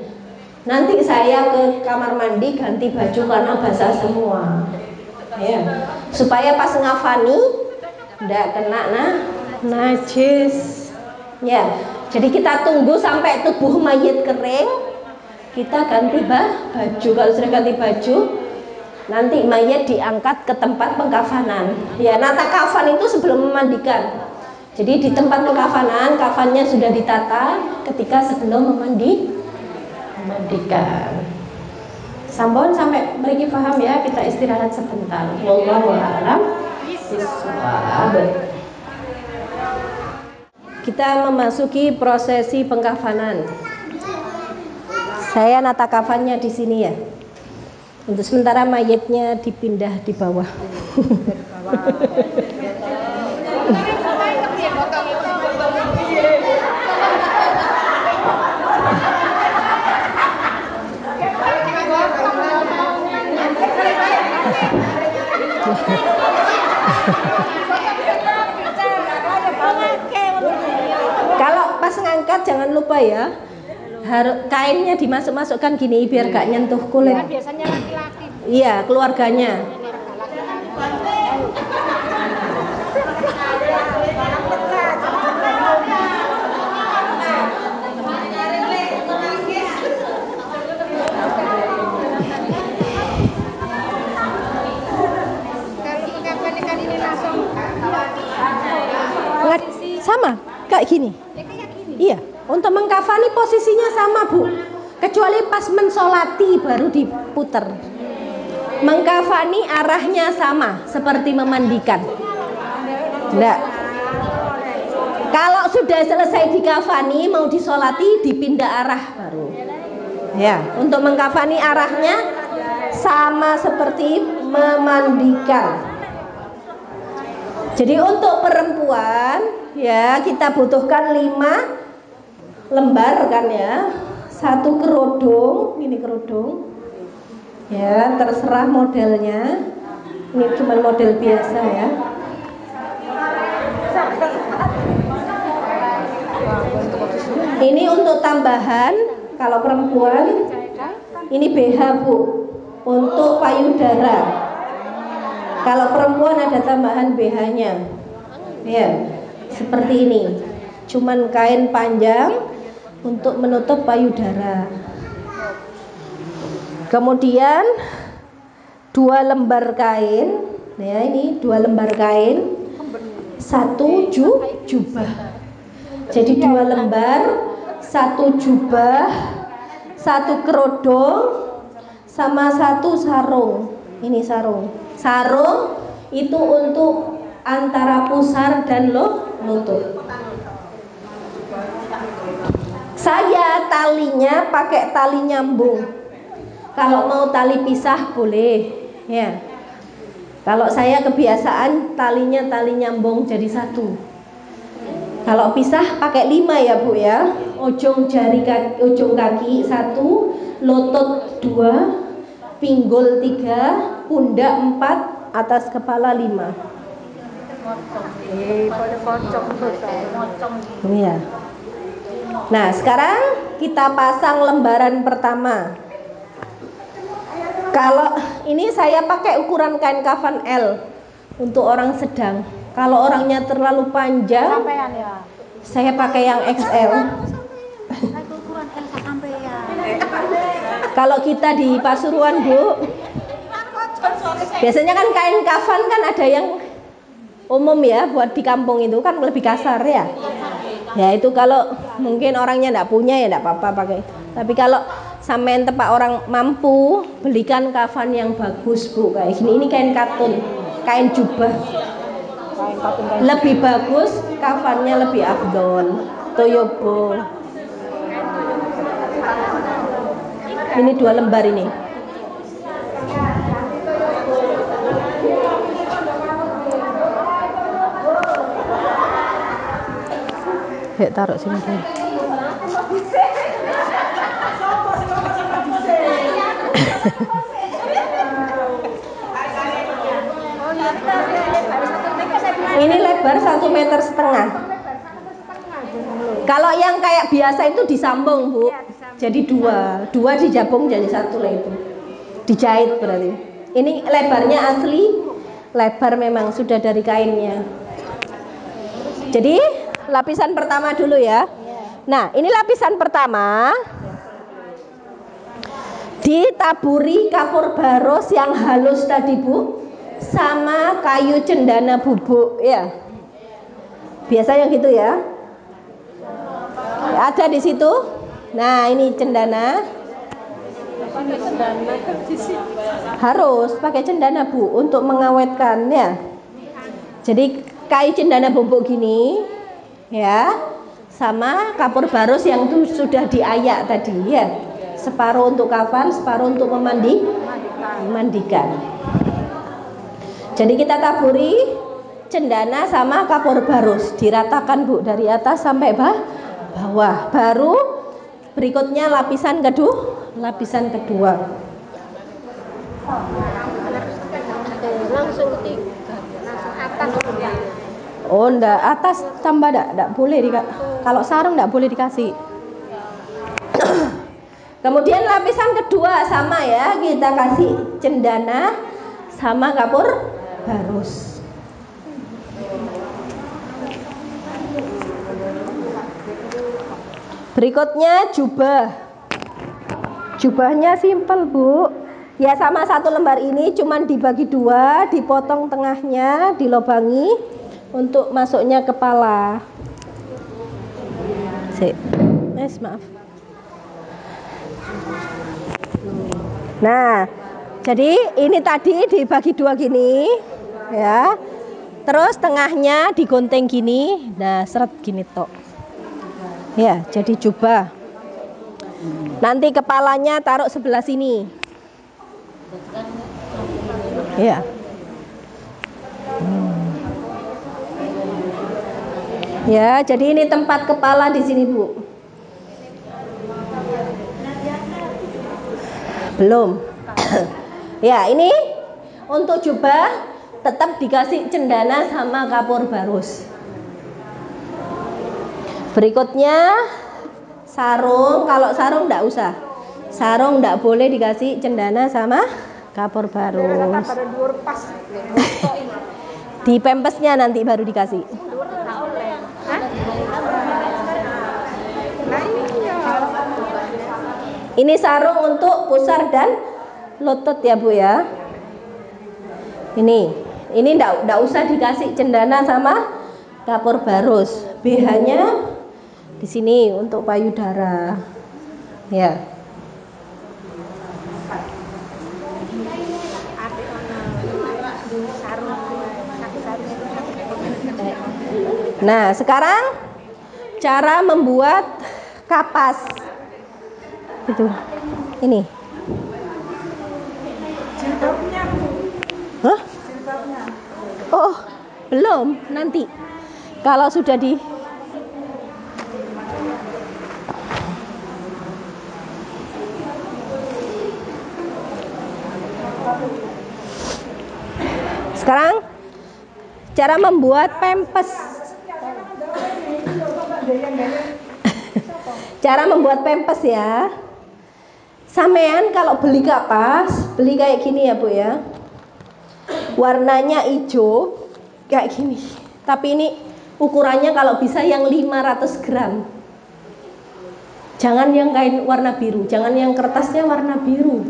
[SPEAKER 1] Nanti saya ke kamar mandi ganti baju karena basah semua. Ya, supaya pas ngafani enggak kena najis. Ya, jadi kita tunggu sampai tubuh mayat kering, kita ganti baju. Kalau sudah ganti baju, nanti mayat diangkat ke tempat pengkafanan. Ya, nata kafan itu sebelum memandikan. Jadi di tempat pengkafanan, kafannya sudah ditata ketika sebelum memandikan. Sampun sampai mriki paham ya, kita istirahat sebentar. Wallahu a'lam bishawab. Kita memasuki prosesi pengkafanan. Saya nata kafannya di sini ya. Untuk sementara mayatnya dipindah di bawah. Kalau pas ngangkat jangan lupa ya, kainnya dimasuk-masukkan gini biar gak nyentuh kulit.
[SPEAKER 2] Biasanya laki-laki.
[SPEAKER 1] Iya, keluarganya. Sama, kayak gini. Iya, untuk mengkafani posisinya sama Bu. Kecuali pas mensolati baru diputer. Mengkafani arahnya sama seperti memandikan. Enggak. Kalau sudah selesai dikafani mau disolati dipindah arah baru. Ya, untuk mengkafani arahnya sama seperti memandikan. Jadi untuk perempuan ya kita butuhkan 5 lembar kan ya. 1 kerudung, ini kerudung. Ya, terserah modelnya. Ini cuma model biasa ya. Ini untuk tambahan kalau perempuan ini BH Bu, untuk payudara. Kalau perempuan ada tambahan BH-nya. Ya, seperti ini. Cuman kain panjang untuk menutup payudara. Kemudian 2 lembar kain. Ya, ini 2 lembar kain. 1 jubah. Jadi 2 lembar, 1 jubah, 1 kerodong, sama 1 sarung. Ini sarung. Sarung itu untuk antara pusar dan lutut. Saya talinya pakai tali nyambung. Kalau mau tali pisah boleh, ya. Kalau saya kebiasaan talinya tali nyambung jadi 1. Kalau pisah pakai 5 ya Bu ya. Ujung kaki 1, lutut 2, pinggul 3, pundak 4, atas kepala 5. Iya. Nah, sekarang kita pasang lembaran pertama. Kalau ini saya pakai ukuran kain kafan L untuk orang sedang. Kalau orangnya terlalu panjang, saya pakai yang XL. Kalau kita di Pasuruan Bu, biasanya kan kain kafan kan ada yang umum ya, buat di kampung itu kan lebih kasar ya. Ya itu kalau mungkin orangnya enggak punya ya enggak apa-apa pakai. Tapi kalau sampean tepak orang mampu, belikan kafan yang bagus Bu, kayak gini. Ini kain katun, kain jubah. Lebih bagus, kafannya lebih afdol. Toyobo. Ini 2 lembar ini. Hek taruh sini dulu. Ini lebar 1,5 meter. Kalau yang kayak biasa itu disambung Bu, jadi 2 dijabung jadi 1 lah itu. Dijahit berarti. Ini lebarnya asli, lebar memang sudah dari kainnya. Jadi lapisan pertama dulu ya. Nah, ini lapisan pertama. Ditaburi kapur baros yang halus tadi Bu, sama kayu cendana bubuk ya. Biasanya gitu ya. Ada di situ. Nah, ini cendana. Harus pakai cendana Bu untuk mengawetkan ya. Jadi kayu cendana bubuk gini ya, sama kapur baros yang itu sudah diayak tadi ya. Separuh untuk kafan, separuh untuk memandikan. Jadi kita taburi cendana sama kapur baros, diratakan Bu dari atas sampai bawah. Baru berikutnya lapisan kedua. Langsung ketiga, langsung atas. Oh, enggak, atas tambah enggak boleh kalau sarung enggak boleh dikasih. Kemudian lapisan kedua sama ya, kita kasih cendana sama kapur baros. Berikutnya jubah. Jubahnya simpel Bu. Ya sama 1 lembar ini cuman dibagi 2, dipotong tengahnya, dilobangi untuk masuknya kepala. Maaf. Nah, jadi ini tadi dibagi 2 gini ya. Terus tengahnya digunting gini. Nah, seret gini tok. Ya, jadi jubah. Nanti kepalanya taruh sebelah sini. Ya. Ya, jadi ini tempat kepala di sini Bu. Belum. Ya, ini untuk jubah tetap dikasih cendana sama kapur baros. Berikutnya sarung. Kalau sarung enggak usah. Sarung ndak boleh dikasih cendana sama kapur barus. Di pempesnya nanti baru dikasih. Ini sarung untuk pusar dan lutut ya Bu ya. Ini ndak usah dikasih cendana sama kapur barus. BH-nya di sini untuk payudara. Ya. Nah, sekarang cara membuat kapas. Itu. Ini.
[SPEAKER 3] Jilbabnya.
[SPEAKER 1] Hah? Oh, belum, nanti. Kalau sudah di Sekarang cara membuat pempes. Cara membuat pempes ya. Sampean kalau beli kapas, beli kayak gini ya Bu ya. Warnanya hijau kayak gini. Tapi ini ukurannya kalau bisa yang 500 gram. Jangan yang kain warna biru, jangan yang kertasnya warna biru.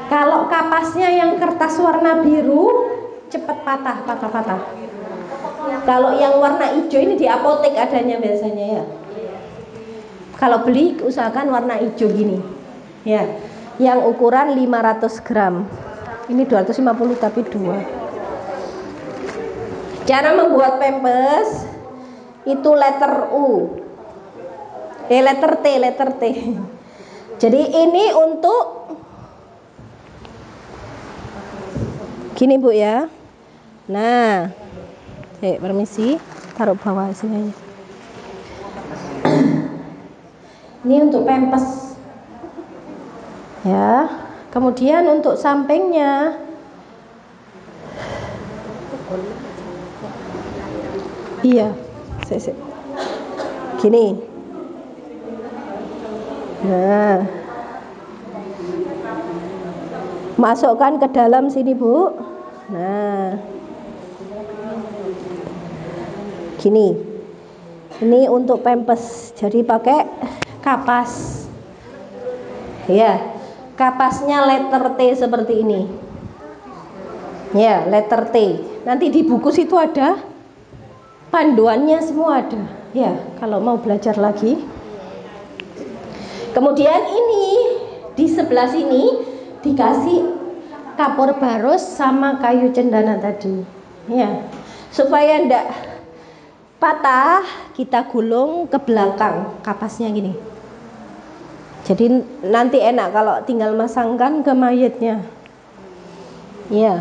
[SPEAKER 1] Kalau kapasnya yang kertas warna biru cepat patah. Kalau yang warna hijau ini di apotek adanya biasanya ya. Kalau beli usahakan warna hijau gini. Ya. Yang ukuran 500 gram. Ini 250 tapi 2. Cara membuat pempes itu letter U. Letter T. Jadi ini untuk gini Bu ya. Nah, permisi, taruh bawah sini aja. Ini untuk pempes. Ya. Kemudian untuk sampingnya iya, gini. Nah, masukkan ke dalam sini Bu. Nah, gini. Ini untuk pempes. Jadi pakai kapas. Ya, kapasnya letter T seperti ini. Ya, letter T. Nanti di buku situ ada panduannya semua ada. Ya, kalau mau belajar lagi. Kemudian ini di sebelah sini dikasih kapur barus sama kayu cendana tadi. Ya, supaya ndak patah kita gulung ke belakang kapasnya gini. Jadi nanti enak kalau tinggal masangkan ke mayatnya. Ya,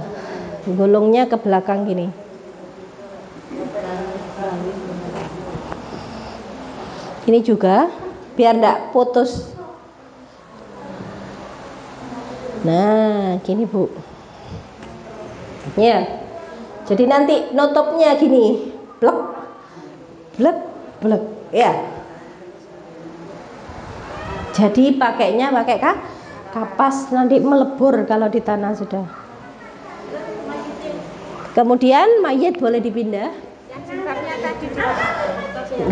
[SPEAKER 1] gulungnya ke belakang gini. Ini juga biar enggak putus. Nah, gini Bu. Ya. Jadi nanti nutupnya gini. Blek. Blek, blek. Ya. Jadi pakainya pakai kapas, nanti melebur kalau di tanah sudah. Kemudian mayat boleh dipindah.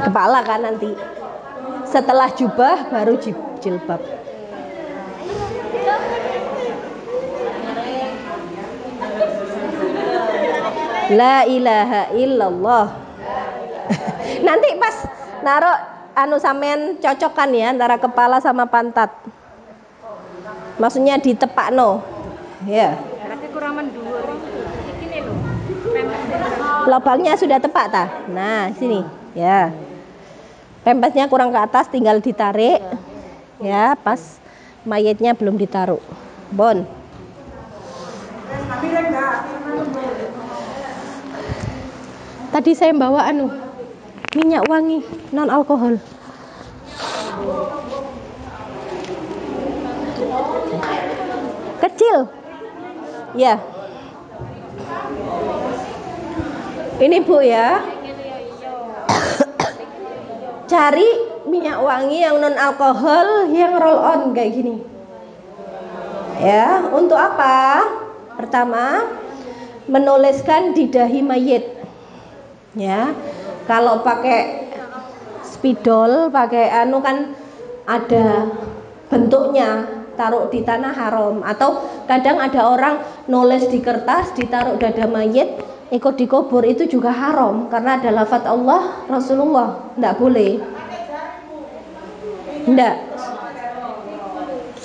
[SPEAKER 1] Kepala kan nanti. Setelah jubah baru jilbab. La ilaha illallah. Nanti pas naruh sampean cocokkan ya antara kepala sama pantat. Maksudnya ditepakno. Ya.
[SPEAKER 2] Berarti kurang mendur. Iki lho.
[SPEAKER 1] Lubangnya sudah tepak ta? Nah, sini. Ya. Pempesnya kurang ke atas tinggal ditarik. Ya, pas mayatnya belum ditaruh. Bon. Tadi saya bawa minyak wangi non alkohol. Kecil. Ya. Ini Bu ya. Cari minyak wangi yang non alkohol yang roll on kayak gini. Ya, untuk apa? Pertama, menoleskan di dahi mayit. Ya, kalau pakai spidol, pakai anu kan ada bentuknya, taruh di tanah haram. Atau kadang ada orang nulis di kertas, ditaruh dada mayit, ikut dikubur, itu juga haram karena ada lafaz Allah, Rasulullah, enggak boleh. Enggak.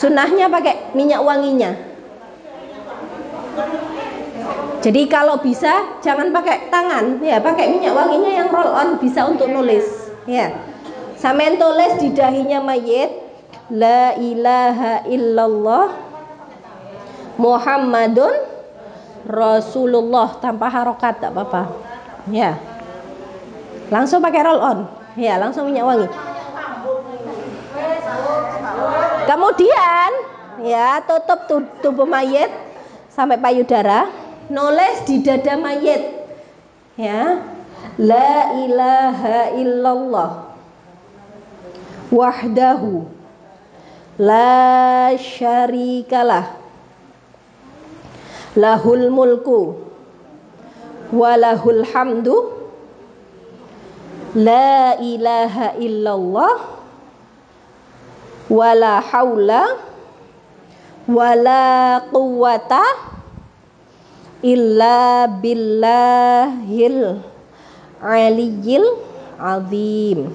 [SPEAKER 1] Sunnahnya pakai minyak wanginya. Jadi kalau bisa jangan pakai tangan, ya pakai minyak wanginya yang roll on, bisa untuk nulis. Ya, sampean tulis di dahinya mayit, la ilaha illallah Muhammadun Rasulullah, tanpa harokat tak apa-apa. Ya, langsung pakai roll on. Ya, langsung minyak wangi. Kemudian ya tutup tubuh mayit sampai payudara, nulis di dada mayit, ya, la ilaha illallah wahdahu la syarikalah lahul mulku walahul hamdu la ilaha illallah wala haula wala quwwata illa billahil aliyyil azim.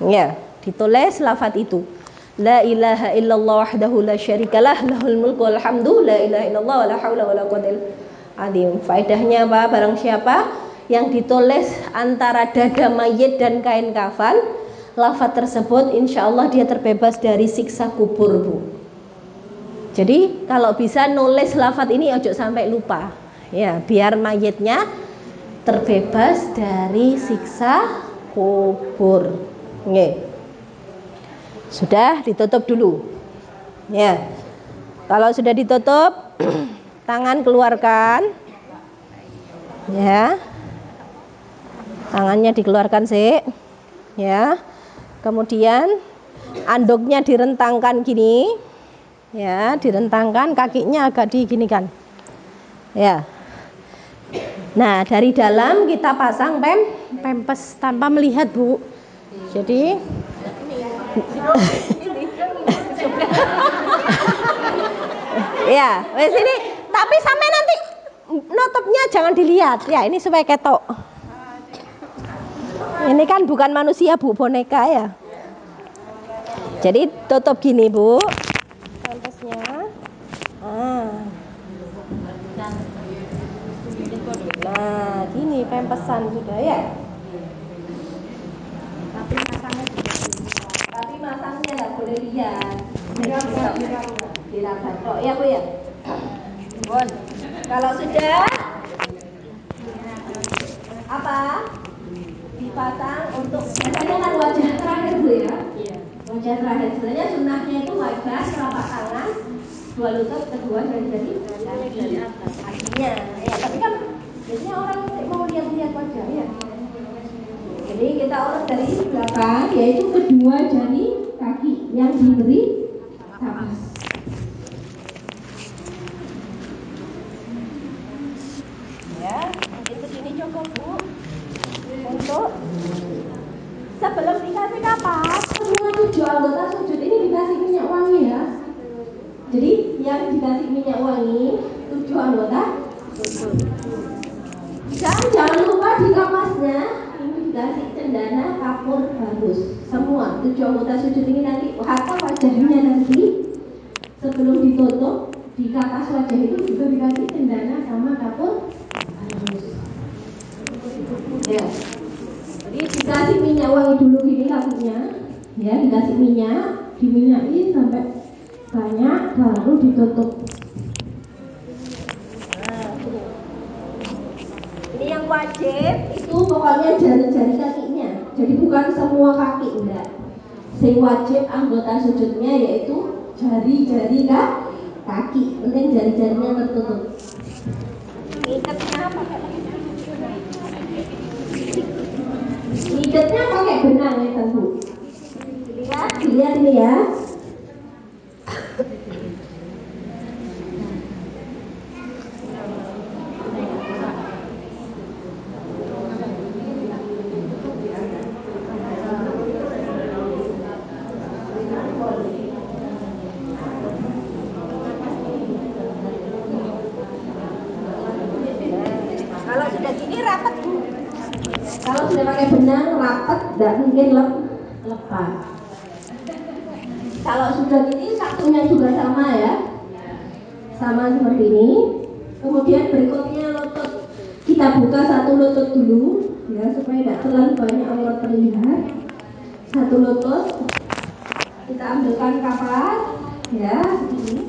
[SPEAKER 1] Ya, ditulis lafaz itu. La ilaha illallah wahdahu la syarikalah lahul mulku wal hamdu la ilaha illallah wala haula wala quwwata illa azim. Faedahnya apa? Barang siapa yang ditulis antara dada mayit dan kain kafan, lafaz tersebut insya Allah dia terbebas dari siksa kubur, Bu. Jadi kalau bisa nulis lafaz ini ojo sampai lupa, ya, biar mayitnya terbebas dari siksa kubur. Nggih. Sudah ditutup dulu. Ya. Kalau sudah ditutup, tangan keluarkan. Ya. Tangannya dikeluarkan sih. Ya. Kemudian anduknya direntangkan gini, ya, direntangkan, kakinya agak diginikan, ya. Nah, dari dalam kita pasang pempes tanpa melihat, Bu. Jadi ya, wes ini, tapi sampai nanti nutupnya jangan dilihat, ya, ini supaya ketok. Ini kan bukan manusia, Bu, boneka ya. Jadi tutup gini, Bu, pempesnya. Nah, gini pempesan sudah ya. Tapi masangnya nggak boleh lihat. Diraba tok ya, Bu ya. Bon. Kalau sudah apa? Dipasang untuk biasanya kan wajah terakhir, Bu ya. Iya. Wajah terakhir sebenarnya sunnahnya itu wajah, telapak tangan, dua lutut, kedua jari kakinya. Ya, tapi kan biasanya orang mau lihat-lihat wajah ya. Jadi kita urut dari belakang, yaitu kedua jari kaki yang diberi kapas. Ya, itu sini cukup, Bu. Untuk sebelum dikasih kapas, semua 7 anggota sujud ini dikasih minyak wangi ya. Jadi yang dikasih minyak wangi 7 anggota sujud. Dan jangan lupa di kapasnya ini dikasih cendana kapur bagus. Semua 7 anggota sujud ini nanti atau wajahnya nanti sebelum ditutup di kapas wajah itu juga dikasih cendana sama kapur bagus. Ya. Jadi dikasih minyak wangi dulu gini kakinya, ya, dikasih minyak, diminyaki sampai banyak, baru ditutup. Nah, ini yang wajib itu pokoknya jari-jari kakinya. Jadi bukan semua kaki, enggak. Yang wajib anggota sujudnya yaitu jari-jari kaki. Penting jari-jarinya tertutup. Ikatnya pakai Ikatnya pakai benang ya, tentu. ini ya. Kalau sudah gini rapat, Bu. Kalau sudah pakai benang rapat, tidak mungkin lepas. Kalau sudah gini satunya juga sama ya, sama seperti ini. Kemudian berikutnya lutut, kita buka satu lutut dulu ya, supaya tidak terlalu banyak aurat terlihat. Satu lutut, kita ambilkan kapas ya, ini.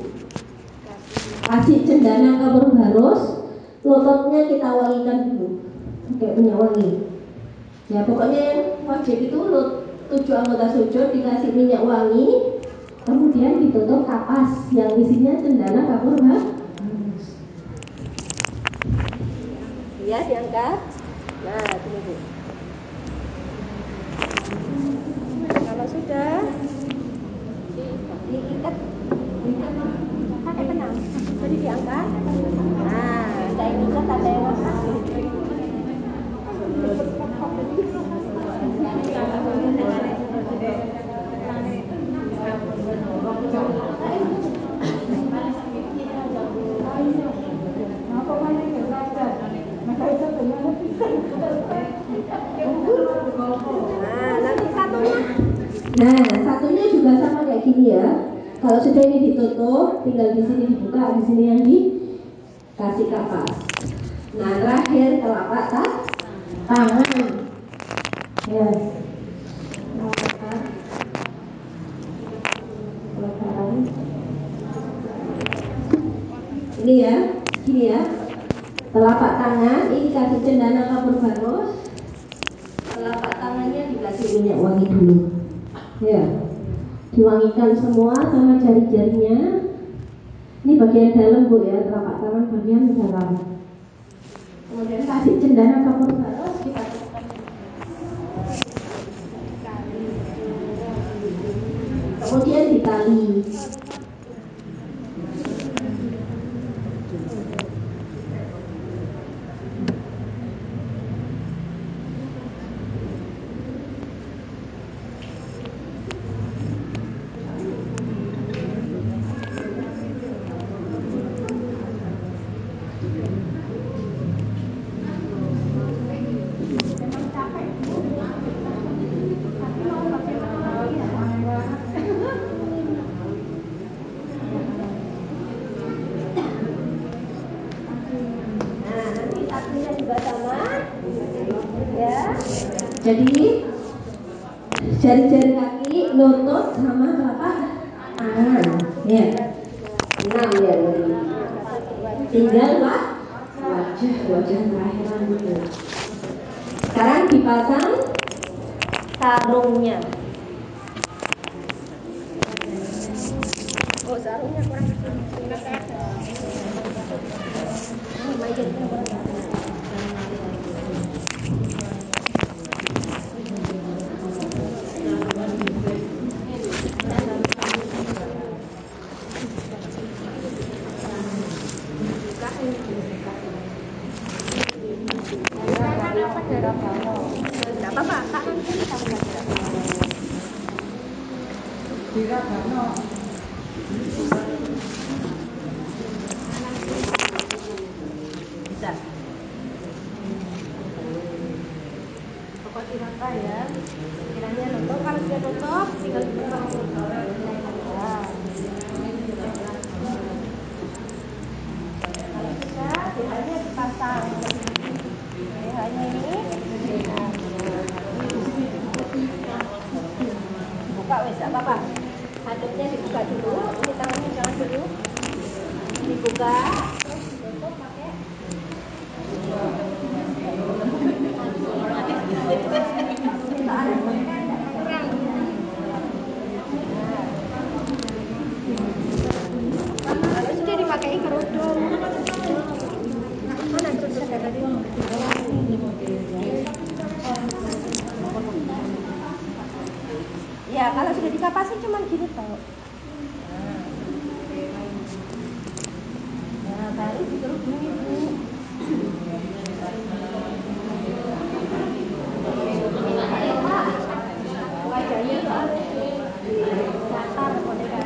[SPEAKER 1] Kasih cendana kapur barus, lututnya kita wangikan dulu pakai minyak wangi. Ya pokoknya yang wajib itu 7 anggota sujud dikasih minyak wangi, kemudian ditutup kapas yang isinya cendana kapur barus. Ya diangkat. Nah ini Bu. Kalau sudah diikat pakai benang, jadi diangkat. Nah ada yang ikat, ada yang lepas. Nah, satunya juga sama kayak gini ya. Kalau sudah ini ditutup, tinggal di sini dibuka, di sini yang dikasih kapas. Nah, terakhir telapak tangan. Ya. Ini ya, gini ya. Telapak tangan ini kasih cendana kapur barus. Telapak tangannya dikasih minyak wangi dulu. Ya, diwangikan semua sama jari-jarinya. Ini bagian dalam Bu ya, telapak tangan bagian dalam. Kemudian kasih cendana kapur barus, kemudian ditali. Jadi jari-jari kaki, lutut sama telapak tangan, ya 6 ya ini. Tinggal wajah terakhir rambutnya. Sekarang dipasang sarungnya. Oh sarungnya kurang ya, kiranya nutup. Kalau sudah tutup, tinggal dibuka. Kalau sudah, BH-nya dipasang. BH-nya ini buka wes, apa-apa. Hadapnya dibuka dulu, ini tangannya jangan dulu. Dibuka, terus ditutup pakai. Kalau sudah dipakai kerudung, mana kerudungnya tadi? Ya Ya, kalau sudah dikapasi cuman gini toh. Nah, baru dikerubungi Bu. Wajahnya soalnya datar boneka.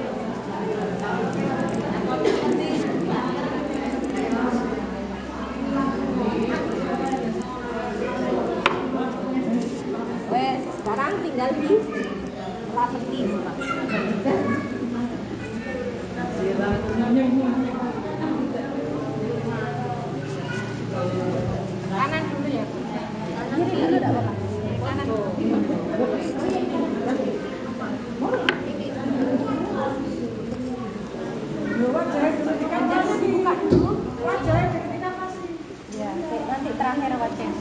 [SPEAKER 1] Wes, sekarang tinggal di rapeti. Kanan dulu ya. Kiri dulu enggak apa-apa. Kanan. Buka dulu. Ya, nanti terakhir wajah.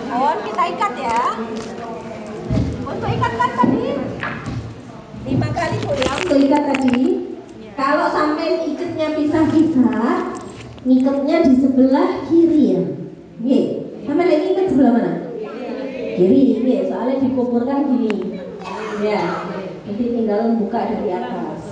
[SPEAKER 1] Awan kita ikat ya. Untuk ikatkan tadi 5 kali Bu ya untuk ikat tadi. Kalau sampai ikatnya pisah-pisah, ngikatnya di sebelah kiri ya. Nggih. Sampai lagi ikat sebelah mana? Kiri. Nggih, soalnya dikumpulkan gini. Ya. Jadi tinggal buka dari atas.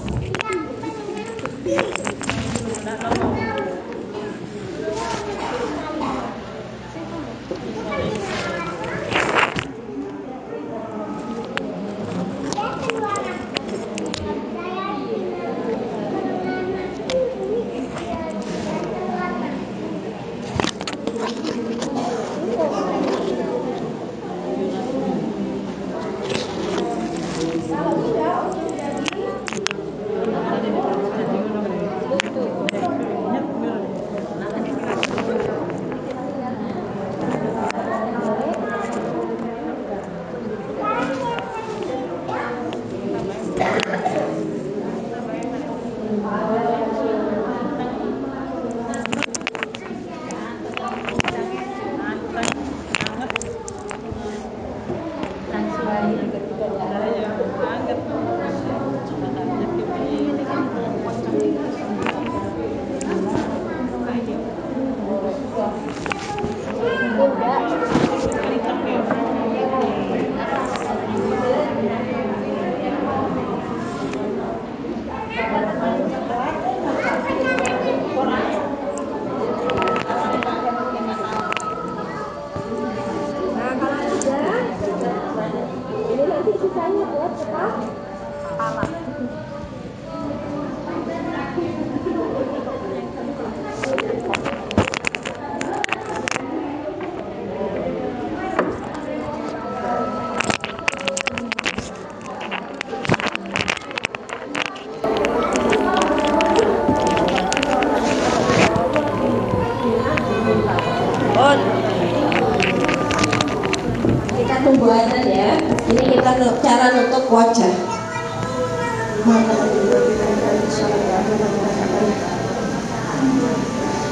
[SPEAKER 1] Kita tunggu azan ya. Ini kita cara nutup wajah.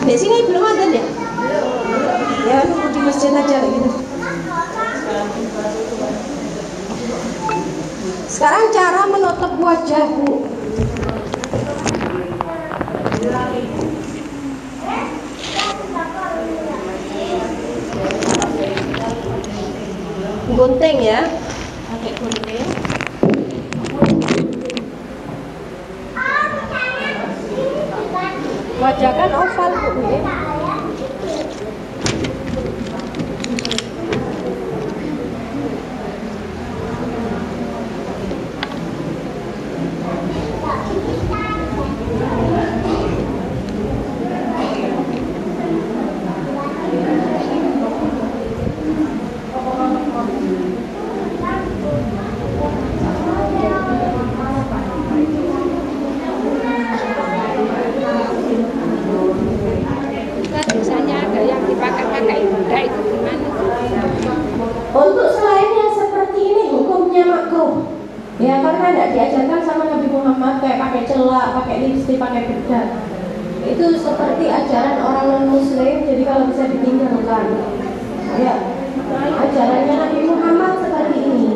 [SPEAKER 1] Di sini belum azan ya? Ya, nunggu di masjid aja gitu. Sekarang cara menutup wajah, Bu. Gunting ya, pakai gunting. Wajah kan oval Bu. karena tidak diajarkan sama Nabi Muhammad kayak pakai celak, pakai lipstik, pakai bedak. Itu seperti ajaran orang non-muslim, jadi kalau bisa ditinggalkan. Ya, ajarannya Nabi Muhammad seperti ini.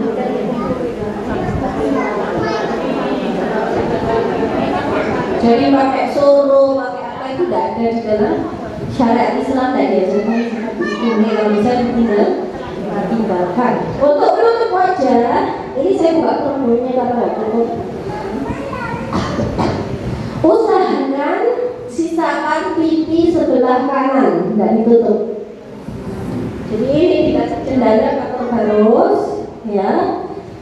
[SPEAKER 1] Jadi pakai solo, pakai apa itu tidak ada di dalam syariat Islam, tidak diajarkan seperti itu. Kalau bisa ditinggalkan. Untuk menutup wajah, ini saya buka kerbonya karena nggak cukup. Usahakan sisakan pipi sebelah kanan, tidak ditutup. Jadi ini dikasih cendana atau harus, ya,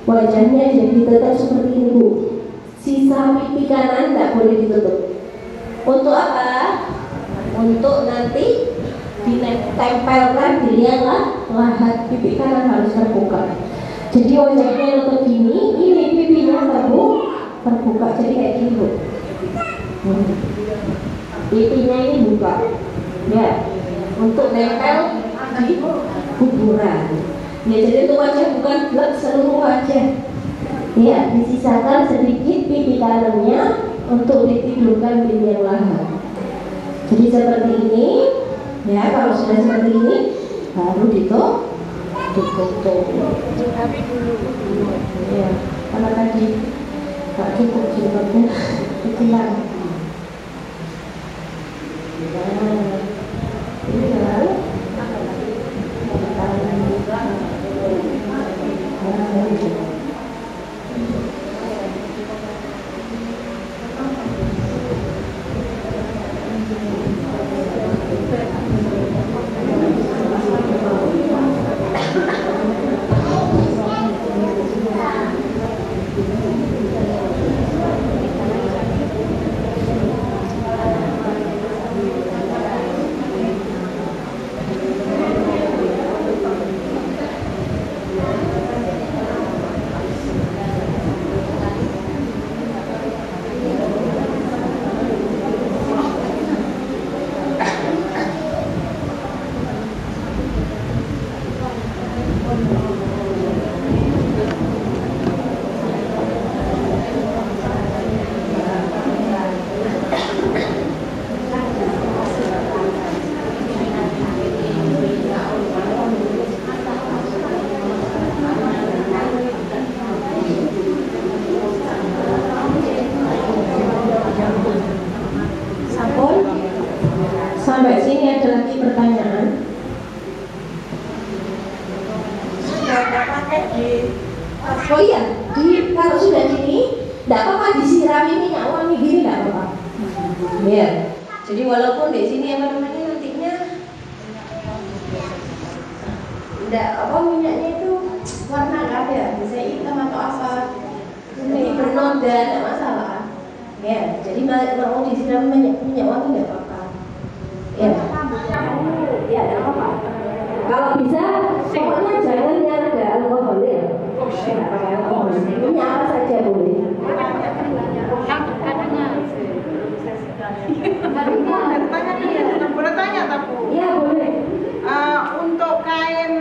[SPEAKER 1] wajahnya jadi tetap seperti ini Bu. Sisa pipi kanan tidak boleh ditutup. Untuk apa? Untuk nanti ditempelkan di liang lahat, pipi kanan harus terbuka. Jadi wajahnya nutup gini, ini pipinya terbuka, jadi kayak gini Bu. Pipinya ini buka, ya, untuk nempel di kuburan. Ya, jadi untuk wajah bukan blek seluruh wajah. Ya, disisakan sedikit pipi kanannya untuk ditidurkan di liang lahat. Jadi seperti ini, ya, kalau sudah seperti ini baru ditutup. Ya, karena tadi tak cukup jilbabnya kecilan. Sampai sini ada lagi pertanyaan? Oh iya, kalau sudah gini, tidak apa-apa disirami minyak wangi gini, tidak apa-apa. Ya, jadi walaupun di sini apa namanya nantinya, tidak apa minyaknya itu warna nggak ada, bisa hitam atau apa, ini bernoda, tidak masalah. Ya, jadi mau disiram minyak wangi tidak apa-apa. Ya, ya tidak apa-apa. Kalau bisa, pokoknya jangan yang ada alkohol ya. Tidak pakai alkohol. Minyak apa saja boleh.
[SPEAKER 3] Boleh tanya tapi?
[SPEAKER 1] Iya boleh.
[SPEAKER 3] Untuk kain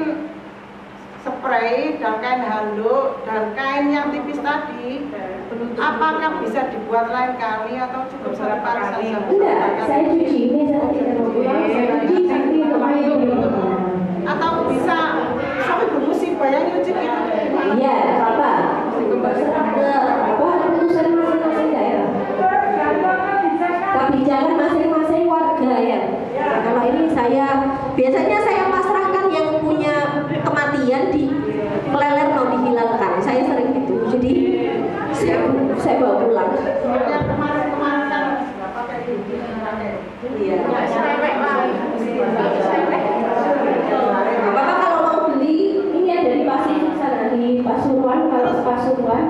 [SPEAKER 3] spray dan kain handuk dan kain yang tipis tadi, apakah bisa dibuat lain kali atau cukup satu kali saja?
[SPEAKER 1] Enggak, saya cuci ini saya tidak mau pulang. Saya cuci nanti untuk air
[SPEAKER 3] atau bisa sampai bermusibah yang nyuci gitu?
[SPEAKER 1] Iya, apa? Apa keputusan masing-masing daerah? Kebijakan masing-masing warga ya. Kalau ini biasanya saya pasrahkan yang punya kematian di peleler mau dihilangkan. Saya sering gitu. Jadi saya bawa pulang.
[SPEAKER 3] Yang kemarin-kemarin kan
[SPEAKER 1] Iya. Bapak kalau mau beli ini ada di Pasifik sana di Pasuruan, kalau Pasuruan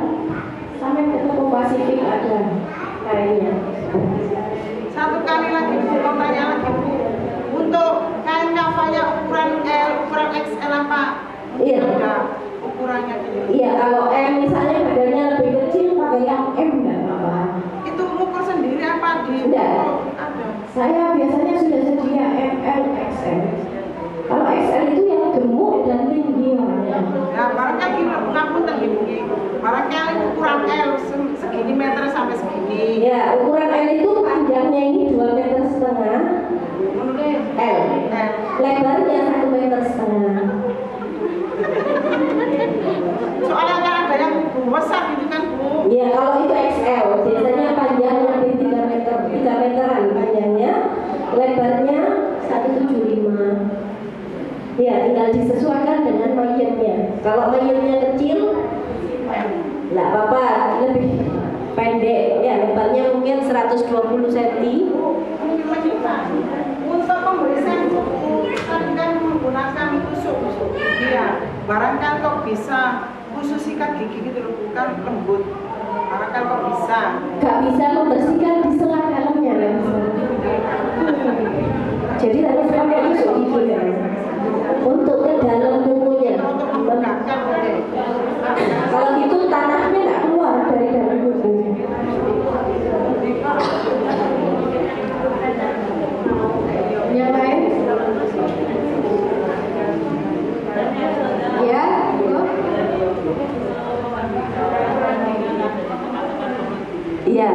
[SPEAKER 1] sampai ke toko Pasifik ada kayaknya.
[SPEAKER 3] satu kali lagi mau tanya lagi Bu, untuk kain kafanya ukuran L, ukuran XL apa?
[SPEAKER 1] Iya.
[SPEAKER 3] Ada ukurannya gitu.
[SPEAKER 1] Iya, kalau M misalnya badannya lebih kecil pakai yang M nggak apa-apa.
[SPEAKER 3] Itu ukur sendiri apa di?
[SPEAKER 1] Tidak.
[SPEAKER 3] Ada.
[SPEAKER 1] Saya biasanya sudah sedia ML, XL. Kalau XL itu yang gemuk dan tinggi orangnya.
[SPEAKER 3] Nah, barangkali ngapunten Ibu. Barangkali ukuran L
[SPEAKER 1] lebarnya 1,5 meter.
[SPEAKER 3] Soalnya kan ada yang besar gitu kan Bu.
[SPEAKER 1] Ya kalau itu XL, biasanya panjang lebih 3 meter, 3 meteran panjangnya, lebarnya 175. Ya tinggal disesuaikan dengan mayatnya. Kalau mayatnya kecil, nggak apa-apa, lebih pendek. Ya lebarnya mungkin 120 cm.
[SPEAKER 3] Untuk pembersihan kan menggunakan tusuk. Iya, barangkali kok bisa khusus sikat gigi gitu loh, bukan lembut. Barangkali kok bisa.
[SPEAKER 1] Gak bisa membersihkan di sela dalamnya kan. Jadi harus pakai tusuk gigi kan. Untuk ke dalam kukunya.
[SPEAKER 3] Untuk menggunakan
[SPEAKER 1] Kalau gitu tanahnya nggak keluar dari dalam kuku. Yang lain? Ya, iya.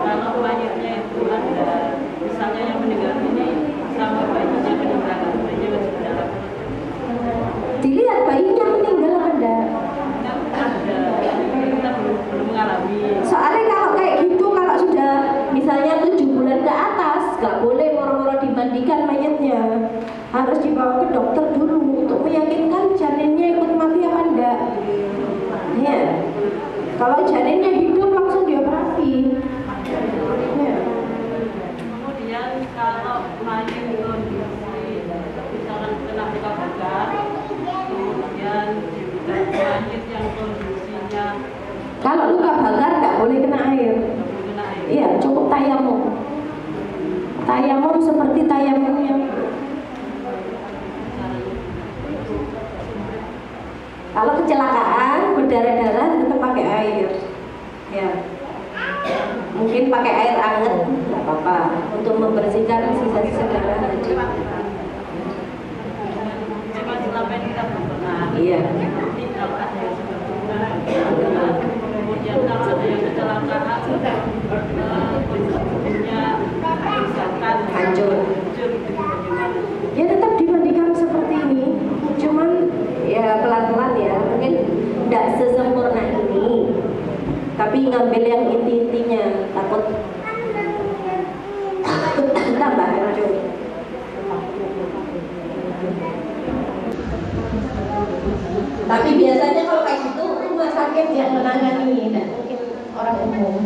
[SPEAKER 4] Kalau mayatnya itu ada, misalnya yang meninggal ini sama bayinya meninggal, bayinya masih di dalam.
[SPEAKER 1] Dilihat bayinya meninggal ada.
[SPEAKER 4] Ada, kita belum mengalami.
[SPEAKER 1] Soalnya kalau kayak gitu, kalau sudah misalnya 7 bulan ke atas, nggak boleh moro-moro dimandikan mayatnya. Harus dibawa ke dokter dulu untuk meyakinkan janinnya ikut mati apa enggak. Ya. Kalau janinnya hidup langsung dioperasi. Ya.
[SPEAKER 4] Kemudian kalau mayat kondisi misalkan kena luka bakar, kemudian mayat yang kondisinya
[SPEAKER 1] Kalau luka bakar nggak boleh kena air.
[SPEAKER 4] kena air.
[SPEAKER 1] Iya, cukup tayamum. Tayamum seperti tayamum yang kalau kecelakaan berdarah-darah tetap pakai air. Ya. Mungkin pakai air hangat nggak apa-apa untuk membersihkan sisa-sisa darah tadi.
[SPEAKER 4] Cuma selama ini kita belum pernah.
[SPEAKER 1] Iya.
[SPEAKER 4] Nanti kalau ada yang sudah pernah, kemudian kalau ada yang kecelakaan, kondisinya misalkan
[SPEAKER 1] Hancur. Ya tetap dimandikan seperti ini. Cuman ya pelan-pelan ya. Mungkin tidak sesempurna ini. Tapi ngambil yang inti-intinya, takut tambah hancur. Tapi biasanya kalau kayak gitu rumah sakit yang menangani, dan mungkin orang umum.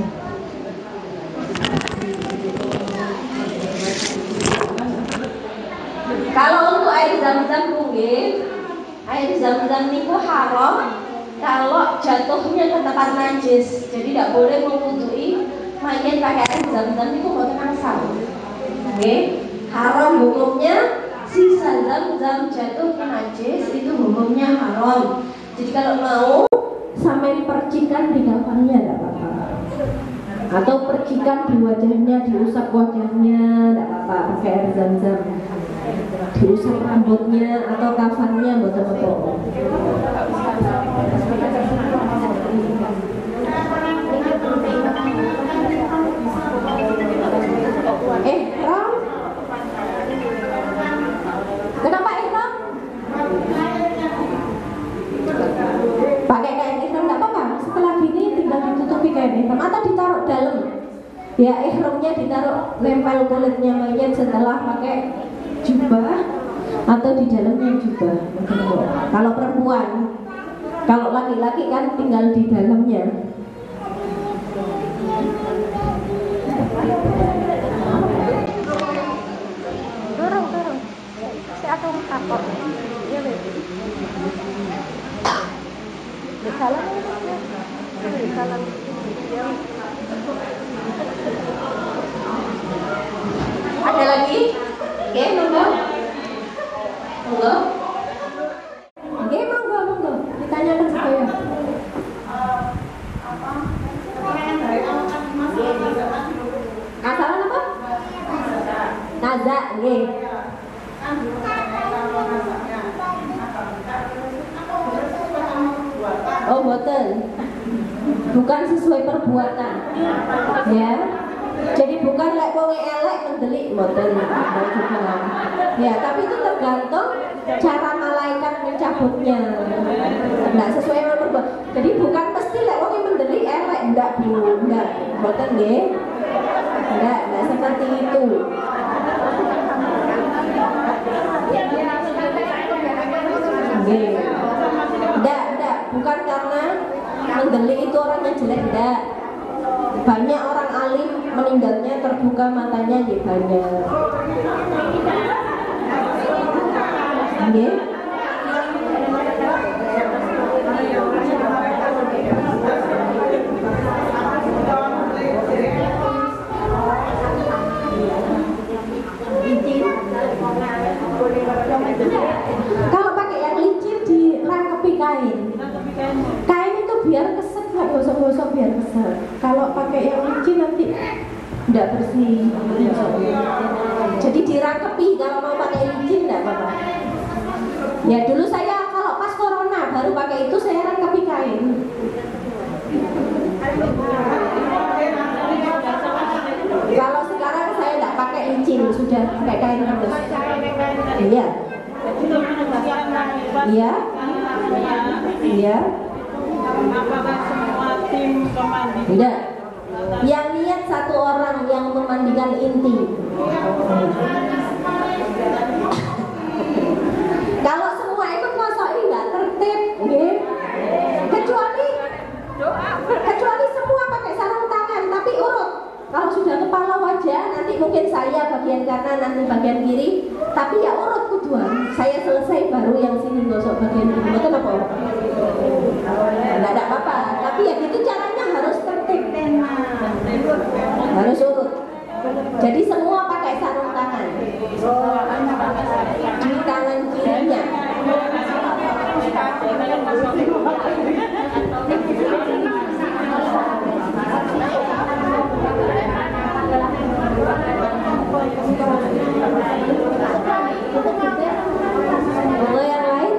[SPEAKER 1] Kalau untuk air zam-zam mungkin air zam-zam niku haram kalau jatuhnya ke tempat najis. Jadi tidak boleh mewudui mayat pakai air zam-zam niku mboten asal. Oke, haram hukumnya. Sisa zam-zam jatuh ke najis itu hukumnya haram. Jadi kalau mau sampai percikan di kafannya tidak apa-apa. Atau percikan di wajahnya, diusap wajahnya tidak apa-apa pakai air zam-zam. Diusap rambutnya atau kafannya betul-betul. Ram? Kenapa ihram? Pakai kain ihram nggak apa-apa. Setelah gini tinggal ditutupi kain ihram atau ditaruh dalam. Ya ihramnya ditaruh nempel kulitnya mayat setelah pakai jubah atau di dalamnya jubah. Kalau perempuan, kalau laki-laki kan tinggal di dalamnya.
[SPEAKER 2] Turun. Si aku kapok. Iya, Beb. Salam. Salam. Ya.
[SPEAKER 1] Ada lagi? Oke, monggo. Monggo. Oke, monggo. Ditanyakan supaya. Asalan apa? Naza, nggih. Oh, boten. Bukan sesuai perbuatan. Ya. Jadi bukan lek wong elek mendelik mboten juga. Ya, tapi itu tergantung cara malaikat mencabutnya. Enggak sesuai sama perbuatan. Jadi bukan mesti lek wong mendelik elek, enggak Bu, enggak. Mboten nggih. Enggak seperti itu. Nggih. Enggak, bukan karena mendelik itu orangnya jelek, enggak. Banyak orang alim meninggalnya terbuka matanya di banyak. Nggih. Kalau pakai yang licin dirangkepi kain. Kain itu biar keset, nggak gosok-gosok biar keset. Kalau pakai yang licin nanti nggak bersih. Jadi dirangkepi, kalau mau pakai licin nggak apa-apa. Ya dulu saya kalau pas corona baru pakai itu saya rangkepi kain. Kalau sekarang saya nggak pakai licin, sudah pakai kain terus. Iya. Iya. Iya.
[SPEAKER 4] Apakah semua tim pemandi?
[SPEAKER 1] Tidak. Yang niat satu orang yang memandikan inti. Kalau semua ikut ngosoi nggak tertib, nggih. Kecuali semua pakai sarung tangan, tapi urut. Kalau sudah kepala wajah, nanti mungkin saya bagian kanan, nanti bagian kiri. Tapi ya urut kuduan. Saya selesai baru yang sini gosok bagian kiri. Betul apa? Nggak ada apa-apa. Tapi ya gitu caranya harus tertib. Harus urut. Jadi semua pakai sarung tangan. Di tangan kirinya. Boleh yang lain?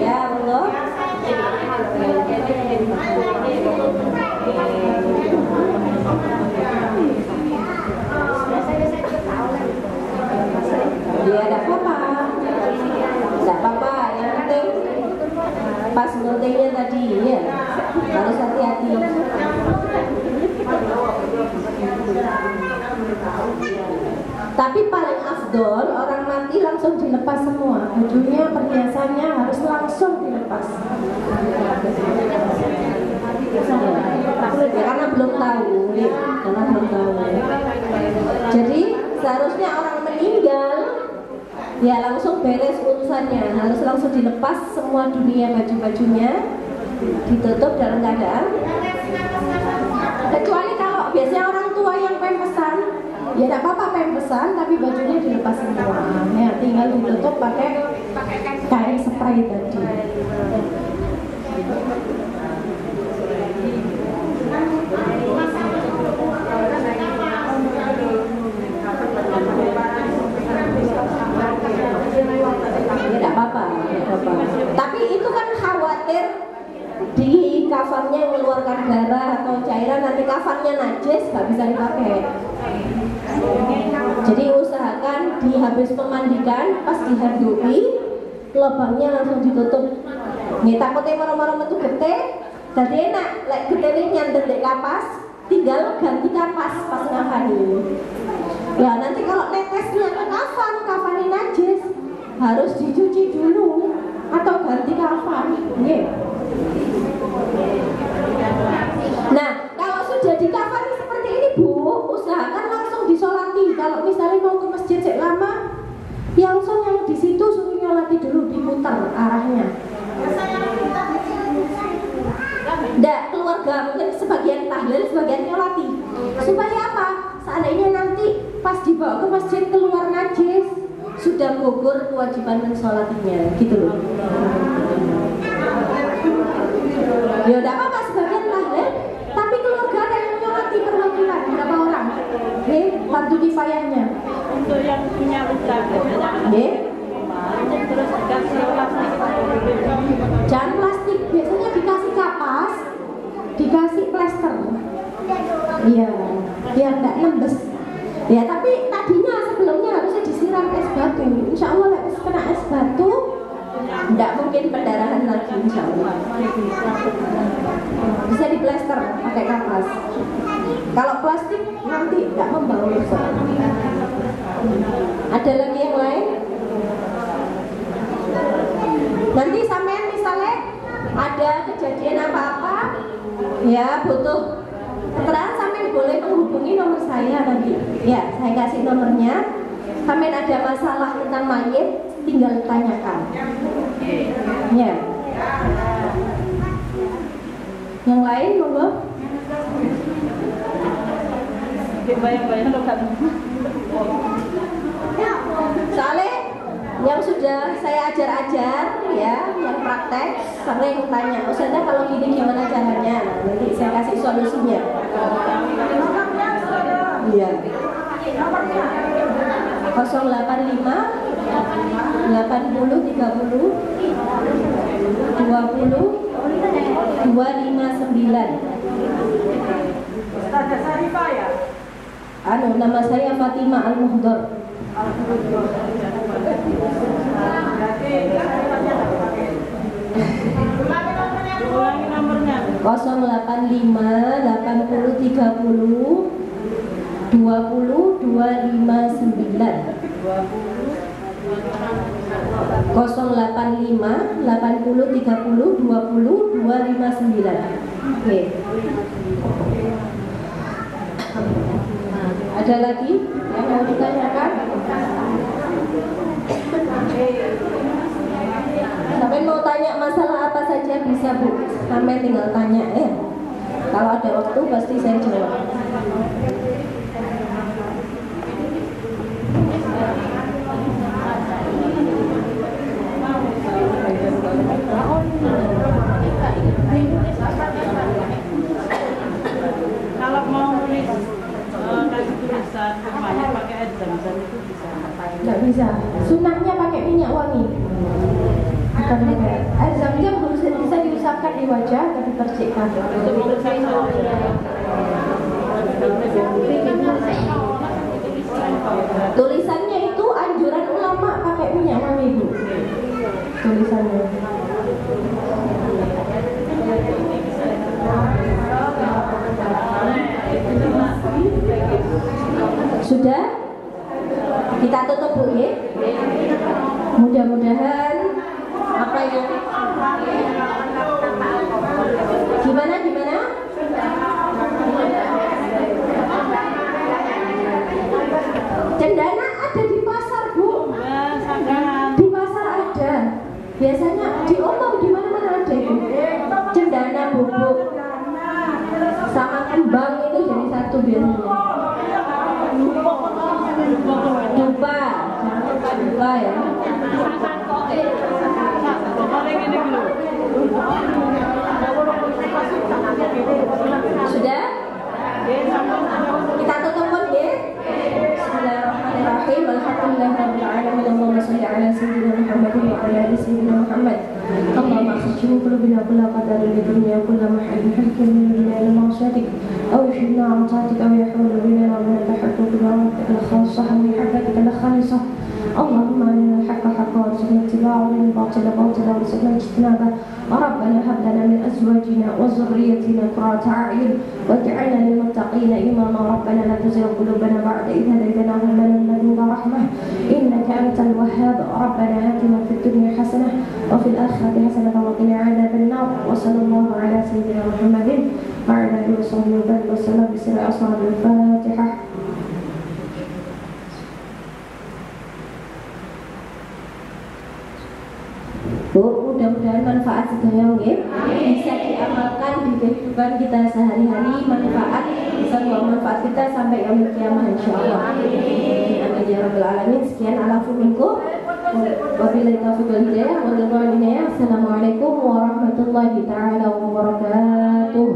[SPEAKER 1] Ya Allah. Ya tidak apa-apa. Tidak apa-apa, yang penting pas ngeltenya tadi ya harus hati-hati. Tapi paling afdol orang mati langsung dilepas semua. Bajunya, perhiasannya harus langsung dilepas. Ya, karena belum tahu, Jadi seharusnya orang meninggal ya langsung beres urusannya, harus langsung dilepas semua dunia, baju-bajunya ditutup dalam keadaan. Kecuali kalau biasanya orang tua yang pempesan, ya tidak apa-apa pempesan, tapi bajunya dilepas semua. Ya tinggal ditutup pakai kain spray tadi. Tidak apa-apa. Tapi itu kan khawatir di kafannya mengeluarkan darah atau cairan, nanti kafannya najis nggak bisa dipakai. Jadi usahakan di habis memandikan pas dihandui lubangnya langsung ditutup. Nih takutnya marah-marah metu gete, jadi enak. Lek getene nyandet di kapas, tinggal ganti kapas pas ngafani. Ya nanti kalau netesnya ke kafannya najis, harus dicuci dulu atau ganti kafan. Nah, kalau sudah dikafani seperti ini Bu, usahakan langsung disolati. Kalau misalnya mau ke masjid cek lama, ya langsung yang di situ suruh nyolati dulu, diputar arahnya. Nggak, keluarga mungkin sebagian tahlil, sebagian nyolati. Supaya apa? Seandainya nanti pas dibawa ke masjid keluar najis, sudah gugur kewajiban mensolatinya, gitu loh. Ya udah apa-apa sebagian tahlil, tapi keluarga ada yang menyolati perwakilan berapa orang? Bantu kifayahnya.
[SPEAKER 4] Untuk yang
[SPEAKER 1] Nggih.
[SPEAKER 4] Terus dikasih plastik.
[SPEAKER 1] Jangan plastik, biasanya dikasih kapas, dikasih plester. Iya, biar nggak nembes. Ya, tapi tadinya sebelumnya harusnya disiram es batu. Insya Allah kena es batu, nggak mungkin pendarahan lagi, insya Allah. Bisa diplester pakai kapas. Kalau plastik nanti nggak membaur. Ada lagi yang lain? Nanti sampean misalnya ada kejadian apa-apa, ya butuh keterangan, sampean boleh menghubungi nomor saya nanti. Ya, saya kasih nomornya. Sampean ada masalah tentang mayit, tinggal tanyakan. Ya. Yang lain monggo.
[SPEAKER 4] Bayang-bayang lo kan.
[SPEAKER 1] Soalnya yang sudah saya ajar-ajar ya, yang praktek sering tanya, Ustazah kalau gini gimana caranya? Nah, nanti saya kasih solusinya. Iya. 085 80 30 20 259.
[SPEAKER 3] Ustazah Sarifah ya?
[SPEAKER 1] Nama saya Fatimah Al-Muhdor.
[SPEAKER 4] Ulangi nomornya.
[SPEAKER 1] 085 80 30 20 259. 085 80 30 20 259. Oke. Ada lagi yang mau ditanyakan? Sampai mau tanya masalah apa saja bisa Bu. Sampai tinggal tanya ya. Kalau ada waktu pasti saya jawab.
[SPEAKER 4] Kalau mau nulis kasih tulisan rumahnya pakai air zam-zam itu bisa.
[SPEAKER 1] Nggak bisa. Sunahnya pakai minyak wangi. Bukan pakai air zam-zam, bisa diusapkan di wajah dan dipercikkan. Tulisannya itu anjuran ulama pakai minyak wangi Bu. Tulisannya. Sudah? Kita tutup Bu ya. Mudah-mudahan apa yang gimana? Cendana ada di pasar Bu. Di pasar ada. Biasanya diomong di mana-mana ada itu. Cendana bubuk sama kembang itu jadi satu biasanya. Dupa, jangan dupa ya. Sudah? Kita tutup pun ya. Bismillahirrahmanirrahim. Alhamdulillahirabbil alamin. Allahumma shalli ala sayyidina Muhammad wa ala ali sayyidina Muhammad. Allahumma akhrijna qulubana kulla qadarin li dunya kulla mahallin halkin min dunya ila ma'syadik aw yushidna an ta'atik aw yahulu bina wa min tahaqquq bi al-khassah min habbatik al-khalisah. اللهم أرنا الحق حقا وارزقنا اتباعه والباطل باطلا وارزقنا اجتنابه. ربنا هب لنا من أزواجنا وذريتنا قرة أعين واجعلنا للمتقين إماما. ربنا لا تزغ قلوبنا بعد إذ هديتنا وهب لنا من لدنك رحمة إنك أنت الوهاب. ربنا آتنا في الدنيا حسنة وفي الآخرة حسنة وقنا عذاب النار. وصلى الله على سيدنا محمد وعلى آله وصحبه وسلم بسر أصحاب الفاتحة. Bu, mudah-mudahan manfaat sedaya nggih bisa diamalkan di kehidupan kita sehari-hari, manfaat bisa membawa manfaat kita sampai yaumil kiamah insyaallah. Amin ya rabbal alamin. Sekian alafu minkum. Wabillahi taufiq wal hidayah. Assalamualaikum warahmatullahi taala wabarakatuh.